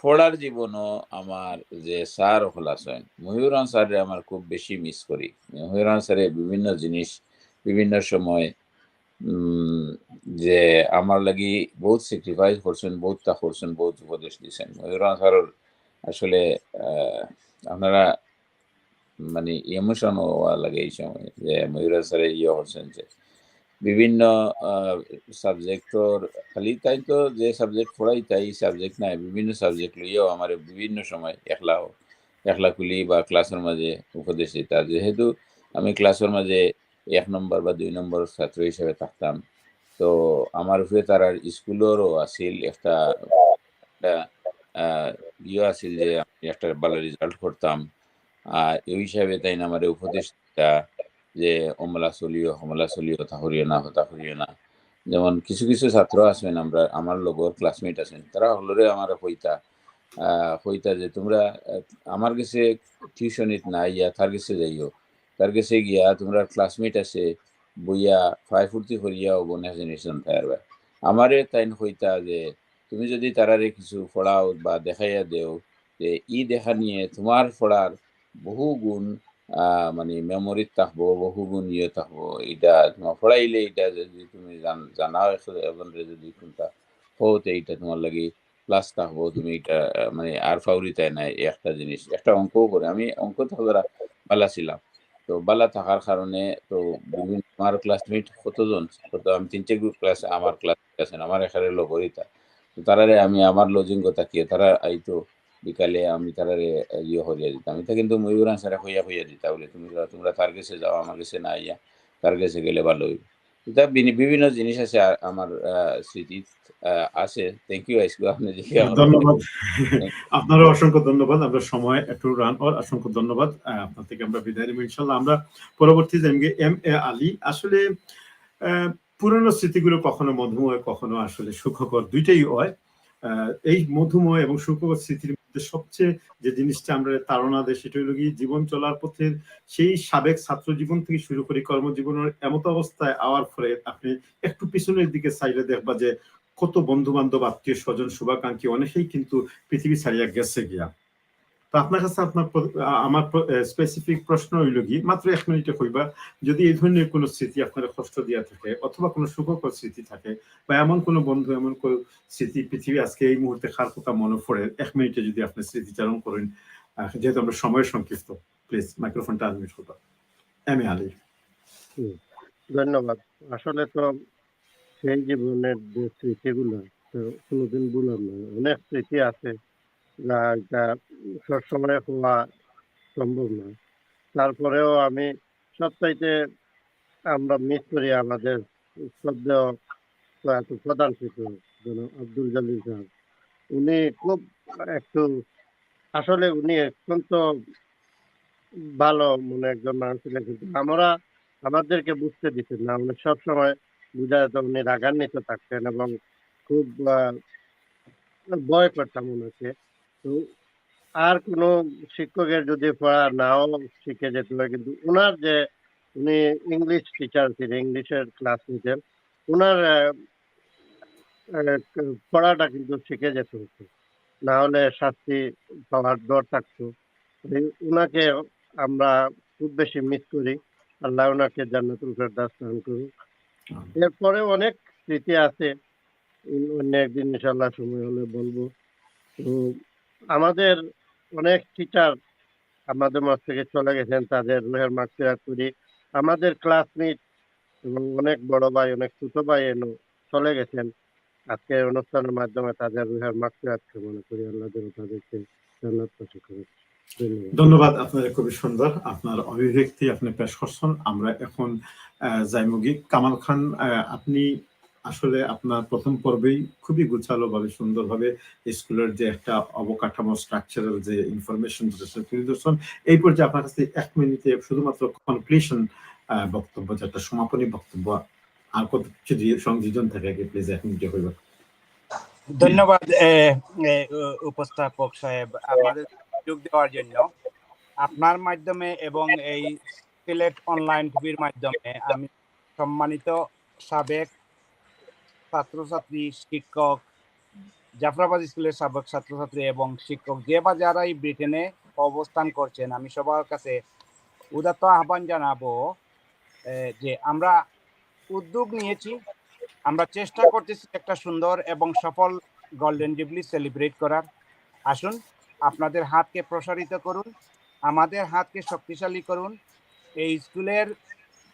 পড়ার জীবনও আমার যে স্যার হল আছেন ময়ূরান স্যারে আমার খুব বেশি মিস করি। ময়ূরান স্যারে বিভিন্ন জিনিস বিভিন্ন সময় যে আমার লাগি বহুত স্যাক্রিফাইস করছেন, বহুতটা করছেন, বহুত উপদেশ দিচ্ছেন। ময়ূরান স্যার আসলে আপনারা মানে ইমোশন হওয়া লাগে এই সময় যে ময়ূরান স্যারে ইয়ে হচ্ছেন যে বিভিন্ন সাবজেক্টর খালি তাই তো যে সাবজেক্ট পড়াই তাই সাবজেক্ট নাই, বিভিন্ন সাবজেক্ট লইয়াও আমার বিভিন্ন সময় একলা কুলি বা ক্লাসের মাঝে উপদেশ দিতা। যেহেতু আমি ক্লাসের মাঝে 1 নম্বর বা 2 নম্বর ছাত্র হিসেবে থাকতাম, তো আমার উপরে তার স্কুলেরও আসিল একটা ইয়ে আসিল যে আমি একটা ভালো রেজাল্ট করতাম। আর এই হিসাবে তাই না আমার উপদেশটা যে অমলা চলিও হতা করিও না। যেমন কিছু কিছু ছাত্র আছেন আমার লগর ক্লাসমেট আছেন, তারা হলরে আমার কইতা হইতা যে তোমরা আমার কাছে টিউশনিত না ইয়া তার কাছে যাইও, তার কাছে গিয়া তোমরা ক্লাসমেট আছে বইয়া ফাই ফুর্তি করিয়া অবনা জেনারেশন থাকবে। আমারে তাই হইতা যে তুমি যদি তারারে কিছু পড়াও বা দেখাইয়া দেও যে ই দেখা নিয়ে তোমার পড়ার বহু গুণ মানে মেমোরিত থাকবো, বহু গুণ ইয়ে থাকবো, এটা তোমার পড়াইলে এটা যদি তুমি জানাও এবারে যদি কোনটা হতে এইটা তোমার লাগে প্লাস থাকবো, তুমি এটা মানে আর ফাউরিতায় নাই একটা জিনিস। একটা অঙ্কও করে আমি অঙ্ক থাকা বালা ছিলাম, তো বালা থাকার কারণে তো বিভিন্ন আমার ক্লাসমেট কতজন, কত আমি 3টে গ্রুপ ক্লাস আমার ক্লাস আছেন আমার এখানে লগরিতা, তো তারারে আমি আমার লজিং তাকিয়ে তারা আইতো বিকালে আমি তারারে ইয়ে হইয়া দিতাম। এটা কিন্তু ময়ূর আনসারে হইয়া দিতা বলে তুমি তোমরা তার কাছে যাও, আমার কাছে না আইয়া তার কাছে গেলে ভালো হইব। এটা বিভিন্ন জিনিস আছে আমার স্মৃতি আছে। থ্যাংক ইউ আইসকু আপনি যে আমার ধন্যবাদ। আপনারও অসংখ্য ধন্যবাদ। আমরা সময় একটু রান ওর অসংখ্য ধন্যবাদ। আপনার থেকে আমরা বিদায় নেব ইনশাল্লাহ। আমরা পরবর্তী এম এ আলী। আসলে পুরনো স্মৃতিগুলো কখনো মধুময় কখনো আসলে সুখকর, দুইটাই হয়। এই মধুময় এবং সুখকর স্মৃতির মধ্যে সবচেয়ে যে জিনিসটা আমরা তাড়না দেয় সেটা হলো কি জীবন চলার পথের সেই সাবেক ছাত্র জীবন থেকে শুরু করে কর্মজীবনের এমত অবস্থায় আওয়ার ফলে আপনি একটু পিছনের দিকে চাইলে দেখবা যে কত বন্ধু বান্ধব আত্মীয় স্বজন শুভাকাঙ্ক্ষী অনেকেই কিন্তু পৃথিবী ছাড়িয়া গেছে গিয়া। তো আপনার কাছে আমার স্পেসিফিক প্রশ্ন হইল কি, মাত্র 1 মিনিটে কইবা, যদি এই ধরনের কোনো স্মৃতি আপনার কষ্ট দিয়া থাকে অথবা কোনো সুখকর স্মৃতি থাকে বা এমন কোনো বন্ধু এমন কোনো স্মৃতি পৃথিবী আজকে এই মুহূর্তে কার কথা মনে পড়ে 1 মিনিটে যদি আপনি স্মৃতিচারণ করেন, যেহেতু আমরা সময়ের সংক্ষিপ্ত, প্লিজ মাইক্রোফোনটা আনমিউট করবা। M A Ali. ধন্যবাদ। আসলে তো সেই জীবনের যে স্মৃতিগুলো কোনোদিন ভুলার নয়, অনেক স্মৃতি আছে যা এটা সবসময় হওয়া সম্ভব নয়। তারপরেও আমি সবচাইতে আমরা মিস করি আমাদের শ্রদ্ধেয় প্রয়াত প্রধান শিক্ষক আব্দুল জলিল সাহেব। উনি খুব একটু আসলে উনি অত্যন্ত ভালো মনে একজন মানুষ ছিলেন, কিন্তু আমরা আমাদেরকে বুঝতে দিতেন না। উনি সবসময় বুঝা যেত উনি রাগান্বিত থাকতেন এবং খুব ভয় করতাম ওনাকে। তো আর কোনো শিক্ষকের যদি পড়া নাও শিখে যেতে হয়, কিন্তু উনার যে উনি ইংলিশ টিচার ছিলেন, ইংলিশের ক্লাস নিতেন, উনার পড়াটা কিন্তু শিখে যেতে হতো, না হলে শাস্তি পাওয়ার ডর থাকতো। উনাকে আমরা খুব বেশি মিস করি। আল্লাহ ওনাকে জান্নাতুল ফেরদাউস দান করুন। এরপরে অনেক স্মৃতি আছে, অন্য একদিন ইনশাল্লাহ সময় হলে বলবো। তো আমাদের অনেক টিচার আমাদের মাঝ থেকে চলে গেছেন, তাদের রুহের মাগফিরাত করি। আমাদের ক্লাসমেট এবং অনেক বড় ভাই অনেক ছোট ভাই এনো চলে গেছেন। আজকে অনুষ্ঠানের মাধ্যমে তাদের রুহের মাগফিরাত কামনা করি, আল্লাহ যেন তাদেরকে জান্নাত নসিব করেন। ধন্যবাদ। ধন্যবাদ। আপনাদের খুবই সুন্দর আপনার অভিব্যক্তি আপনি পেশ করছেন। আমরা এখন জাইমুগি কামাল খান, আপনি আসলে আপনার প্রথম পর্বেই খুবই গুছালো ভাবে সুন্দরভাবে স্কুলের যে একটা অবকাঠামো স্ট্রাকচারাল যে ইনফরমেশন তুলে ধরছেন। এই পর্যায়ে আপনার কাছে 1 মিনিটে শুধুমাত্র কনক্লুশন বক্তব্য, যেটা সমাপনী বক্তব্য, আর কত কিছু সংযোজন থাকে প্লিজ 1 মিনিটে হইবে। ধন্যবাদ উপস্থাপক সাহেব আমাদের যোগ দেওয়ার জন্য। আপনার মাধ্যমে এবং এই সিলেট অনলাইন টিভির মাধ্যমে আমি সম্মানিত সাবেক ছাত্রছাত্রী, শিক্ষক, জাফরাবাদ স্কুলের সাবেক ছাত্রছাত্রী এবং শিক্ষক যে বা যারাই ব্রিটেনে অবস্থান করছেন, আমি সবার কাছে উদাত্ত আহ্বান জানাবো যে আমরা উদ্যোগ নিয়েছি, আমরা চেষ্টা করতেছি একটা সুন্দর এবং সফল গোল্ডেন জুবলি সেলিব্রেট করার। আসুন আপনাদের হাতকে প্রসারিত করুন, আমাদের হাতকে শক্তিশালী করুন, এই স্কুলের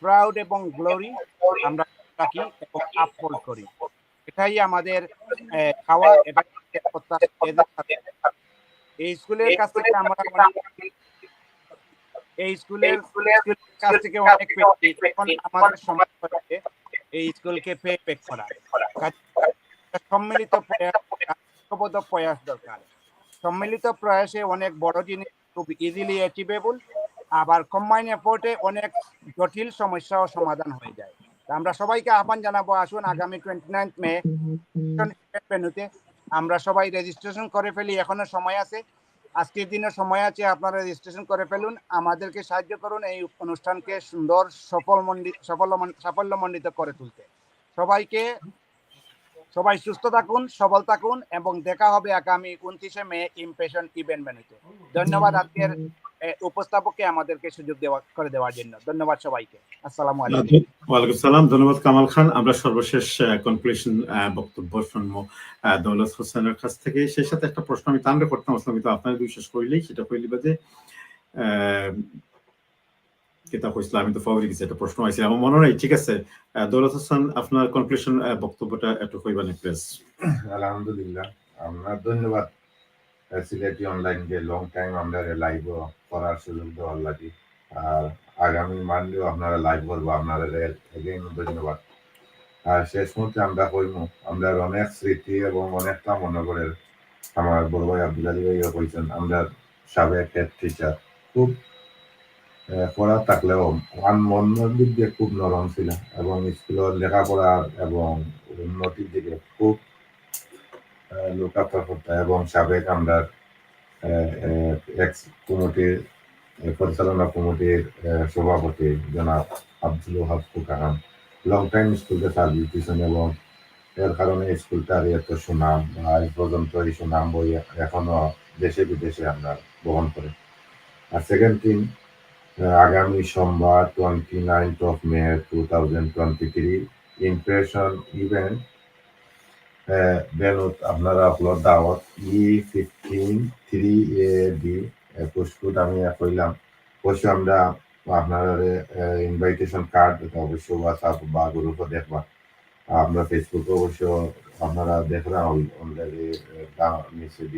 প্রাউড এবং গ্লোরি আমরা রাখি এবং আপহোল্ড করি। এটাই আমাদের খাওয়া, এটা এই স্কুলের কাছ থেকে আমরা এই স্কুলের কাছ থেকে অনেক পেয়েছি। এখন আমাদের সময় হচ্ছে এই স্কুলকে পে করা। সম্মিলিত প্রয়াস দরকার। সম্মিলিত প্রয়াসে অনেক বড় জিনিস খুব ইজিলি অ্যাচিভেবল, আবার কম্বাইন এফোর্টে অনেক জটিল সমস্যাও সমাধান হয়ে যায়। আমরা সবাইকে আহ্বান জানাবো, আসুন আগামী 29 মে ভেন্যুতে আমরা সবাই রেজিস্ট্রেশন করে ফেলি, এখনো সময় আছে, আজকের দিনে সময় আছে, আপনারা রেজিস্ট্রেশন করে ফেলুন, আমাদেরকে সাহায্য করুন এই অনুষ্ঠানকে সুন্দর সাফল্যমণ্ডিত করে তুলতে। সবাই সুস্থ থাকুন, সবল থাকুন এবং দেখা হবে আগামী 29শে মে ইমপ্রেশন ইভেন্ট ভেন্যুতে। ধন্যবাদ আজকের উপস্থাপককে আমাদেরকে সুযোগ করে দেওয়ার জন্য। ধন্যবাদ সবাইকে। আসসালামু আলাইকুম। ওয়ালাইকুম সালাম। ধন্যবাদ কামাল খান। আমরা সর্বশেষ কনক্লুশন বক্তব্য শুনবো দৌলত হোসেনের কাছ থেকে। সেই সাথে একটা প্রশ্ন আমি তান্ডে করতাম আসলাম, কিন্তু আপনারা বিশ্বাস করিলেই সেটা কইলি বাদে কিতাব হয়েছিল, আমি তো ফবরি গেছি, একটা প্রশ্ন আছে আমার মনে নাই। ঠিক আছে, দৌলত হোসেন আপনার কনক্লুশন বক্তব্যটা একটু কইবানি প্লিজ। আলহামদুলিল্লাহ, আমরা ধন্যবাদ সিলেটি অনলাইনকে লং টাইম আমরা লাইভ করার সুযোগ দেওয়ার লাগে। আর আগামী মানলেও আপনারা লাইভ করবো, আপনারা এগেইন ধন্যবাদ। আর শেষ মুহূর্তে আমরা কইমু, আমরা অনেক স্মৃতি এবং অনেকটা মনে করে আমার বড় ভাই আব্দুল আলী ভাইও কইছেন, আমরা সাবেক হেড টিচার, খুব পড়া থাকলেও মনের দিক দিয়ে খুব নরম ছিল এবং স্কুলের লেখাপড়া এবং উন্নতির দিকে খুব লোকাত্মা করতে। এবং সাবেক আমরা এক্স কমিটির পরিচালনা কমিটির সভাপতি জনাব আব্দুল ওহাব খান লং টাইম স্কুলকে সার্ভিস দিয়েছেন এবং এর কারণে স্কুলটার এত সুনাম, আজ পর্যন্ত এই সুনাম বই এখনো দেশে বিদেশে আমরা বহন করি। আর সেকেন্ড থিং, আগামী সোমবার 29 মে 2023 ইমপ্রেশন ইভেন্ট বেনুত আপনারা আপনার দাওয়াত E15 3AD পোস্টকোড আমি কইলাম। অবশ্যই আমরা আপনার ইনভাইটেশন কার্ড অবশ্য হোয়াটসঅ্যাপ বা গ্রুপে দেখবা, আমরা ফেসবুকে অবশ্য আপনারা দেখরা অলরেডি মেসেজ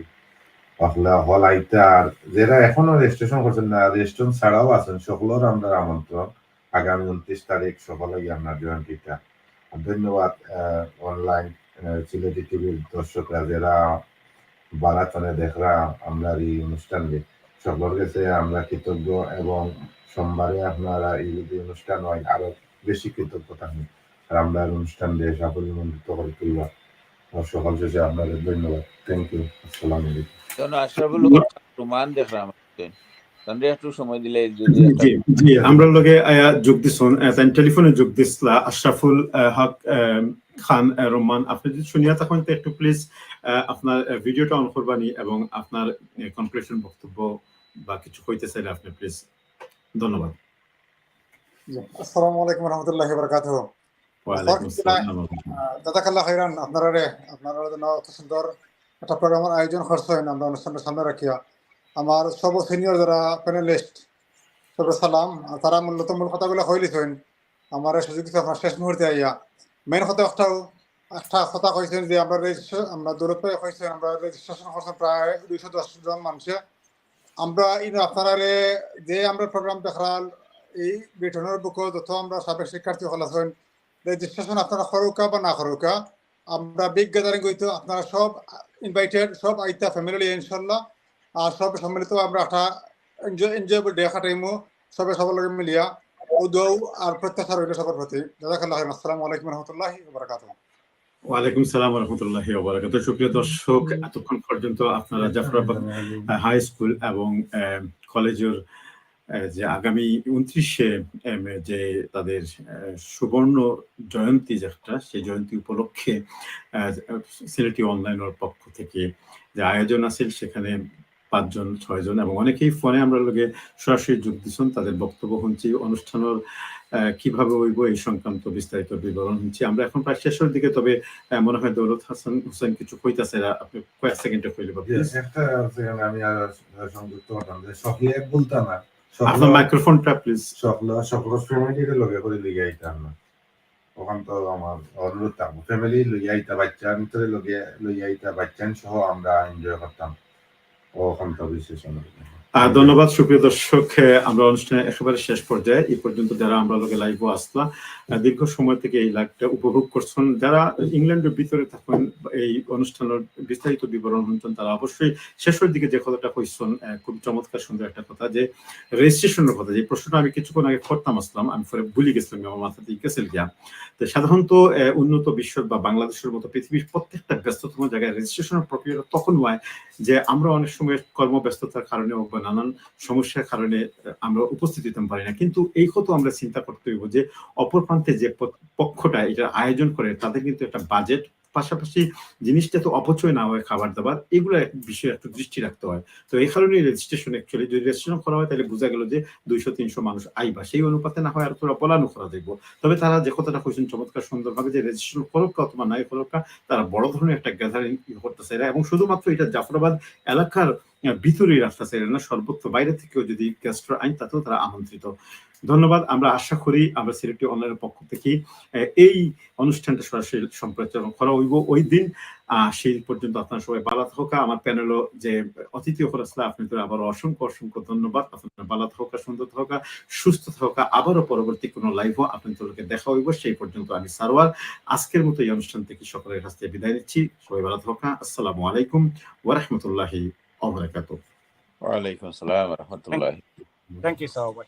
হল আইতা। আর যারা এখনো রেজিস্ট্রেশন করছেন না, রেজিস্ট্রেশন ছাড়াও আছেন, সকলের আমরা আমন্ত্রণ আগামী 29 তারিখ সকালে আপনার জয়ন্তীটা। ধন্যবাদ অনলাইন সিলেটি টিভির দর্শকরা যারা বারাতনে দেখরা আমরা এই অনুষ্ঠানকে, সকলের কাছে আমরা কৃতজ্ঞ এবং সোমবারে আপনারা এই যদি অনুষ্ঠান হয় আরো বেশি কৃতজ্ঞ থাকি। আর আমরা অনুষ্ঠান দিয়ে সাফল্যমণ্ডিত করে তুলবা। সকাল শেষে আপনাদের ধন্যবাদ। Thank you. আসসালামু আলাইকুম। আশরাফুল রহমান দেখলাম তান্ডে একটু সময় দিলে যদি জি জি আমরা লগে যোগ দিছন তাই টেলিফোনে যোগ দিছলা আশরাফুল হক খান রহমান। আপনি যদি শুনিয়া তখন একটু প্লিজ আপনার ভিডিওটা অন করবানি এবং আপনার কনক্লুশন বক্তব্য বা কিছু কইতে চাইলে আপনি প্লিজ। ধন্যবাদ। আসসালামু আলাইকুম রহমতুল্লাহি বারাকাতুহু। ওয়ালাইকুম আসসালাম। জাযাকাল্লাহ খাইরান। আপনারা জন্য অত সুন্দর একটা প্রোগ্রামের আয়োজন করছেন, আমরা অনুষ্ঠানের সামনে রাখিয়া আমার সব সিনিয়র যারা প্যানেলিস্ট সব সালাম। আর তারা মূলত মূল কথাগুলো কইলিছেন, আমার সুযোগ দিচ্ছে আপনার শেষ মুহূর্তে আইয়া মেন কথা একটা কথা কইছেন যে আমরা দূরত পাই কইছেন আমরা রেজিস্ট্রেশন করছেন প্রায় 210 জন মানুষে। আমরা আপনারা যে আমরা প্রোগ্রাম দেখাল এই বেতনের বুক যত আমরা সাবেক শিক্ষার্থী হল আছেন, রেজিস্ট্রেশন আপনারা করুকা বা না করুকা, আমরা বিগ গ্যাদারিং হইতো, আপনারা সব ইনভাইটেড, সব আইতা ফ্যামিলি ইনশাল্লাহ। আর সব সম্মিলিত আমরা একটা এনজয়েবল ডে কাটাইমু সবে সবার লগে মিলিয়া উদৌ আর প্রত্যাশা রইল সবার প্রতি। জাযাকাল্লাহ খাইরান। আসসালামু আলাইকুম রহমতুল্লাহি ওয়া বারাকাতুহু। ওয়ালাইকুম সালাম ওয়া রাহমাতুল্লাহি ওয়া বারাকাতুহু। সুপ্রিয় দর্শক, এতক্ষণ পর্যন্ত আপনারা জাফরাবাদ হাই স্কুল এবং কলেজের যে আগামী 29শে মে যে তাদের সুবর্ণ জয়ন্তী যেটা, সেই জয়ন্তী উপলক্ষে সিলেটি অনলাইনের পক্ষ থেকে যে আয়োজন আছে সেখানে 5 জন 6 জন এবং অনেকেই ফোনে আমরা লগে সরাসরি যোগ দিচ্ছেন, তাদের বক্তব্য শুনছি, অনুষ্ঠানের কিভাবে হইব এই সংক্রান্ত বিস্তারিত বিবরণ শুনছি। আমরা এখন প্রায় শেষের দিকে, তবে মনে হয় দৌলত হোসেন কিছু কইতাছে, আপনি কয়েক সেকেন্ডে কইলে একটা আমি সংযুক্ত করতাম যে সকলে বলতাম না, আপনার মাইক্রোফোনটা প্লিজ। সকল ফ্যামিলির লগে করে লিগে আইতাম না, ওখান তো আমার অনুরোধ থাকবো ফ্যামিলি লইয়া আইতা, বাচ্চার ভিতরে লইয়া আইতা, বাচ্চান সহ আমরা এনজয় করতাম ওখান তো বিশেষ অনুরোধ। ধন্যবাদ সুপ্রিয় দর্শক, আমরা অনুষ্ঠানের একেবারে শেষ পর্যায়ে। এই পর্যন্ত যারা আমরা লোকে লাইভও আসলাম, দীর্ঘ সময় থেকে এই লাইভটা উপভোগ করছেন, যারা ইংল্যান্ডের ভিতরে থাকেন এই অনুষ্ঠানের বিস্তারিত বিবরণ শুনছেন, তারা অবশ্যই শেষের দিকে যে কথাটা কইছেন খুব চমৎকার সুন্দর একটা কথা, যে রেজিস্ট্রেশনের কথা, যে প্রশ্নটা আমি কিছুক্ষণ আগে করতাম আসলাম, আমি পরে ভুলে গেছিলাম, আমার মাথা দিয়ে গেছিল গিয়া। তো সাধারণত উন্নত বিশ্বের বা বাংলাদেশের মতো পৃথিবীর প্রত্যেকটা ব্যস্ততম জায়গায় রেজিস্ট্রেশনের প্রক্রিয়াটা তখন হয় যে আমরা অনেক সময় কর্মব্যস্ততার কারণে বা নানান সমস্যার কারণে আমরা উপস্থিত হতে পারি না। কিন্তু এই কথা আমরা চিন্তা করতে হইব যে অপর প্রান্তে যে পক্ষটা এটা আয়োজন করে তাদের কিন্তু একটা বাজেট, পাশাপাশি জিনিসটা তো অপচয় না হয়, খাবার দাবার, এগুলো বিষয়ে একটু দৃষ্টি রাখতে হয়। তো এই কারণে রেজিস্ট্রেশন অ্যাকচুয়ালি যদি রেজিস্ট্রেশন করা হয় তাহলে বোঝা গেল যে 200-300 মানুষ আইবা, সেই অনুপাতে না হয় আর তোরা পলানো করা দেখবো। তবে তারা যে কথাটা কইছেন চমৎকার সুন্দরভাবে, যে রেজিস্ট্রেশন করুক অথবা নাই করুক, তারা বড় ধরনের একটা গ্যাদারিং করতেছে এরা, এবং শুধুমাত্র এটা জাফরাবাদ এলাকার ভিতরেই রাখতেছে এরা না, সর্বত্র বাইরে থেকেও যদি গেস্টরা আইন তাতেও তারা আমন্ত্রিত। ধন্যবাদ। আমরা আশা করি আমরা সিলেক্টি অনলাইনের পক্ষ থেকে এই অনুষ্ঠানটা সরাসরি সম্প্রচার করা হইব ওই দিন। সেই পর্যন্ত আপনারা সবাই ভালো থাকা। আমার প্যানেলও যে অতিথি আসলে আপনাদের আবার অসংখ্য অসংখ্য ধন্যবাদ। আপনারা ভালো থাকা, সুন্দর থাকা, সুস্থ থাকা। আবারও পরবর্তী কোনো লাইভও আপনাদেরকে দেখা হইব। সেই পর্যন্ত আমি সারওয়ার আজকের মতো এই অনুষ্ঠান থেকে সকলের কাছ থেকে বিদায় নিচ্ছি। সবাই ভালো থাকা। আসসালামু আলাইকুম ওয়া রাহমাতুল্লাহি ওয়া বারাকাতুহু। ওয়ালাইকুম আসসালাম ওয়া রাহমাতুল্লাহ। Thank you so much.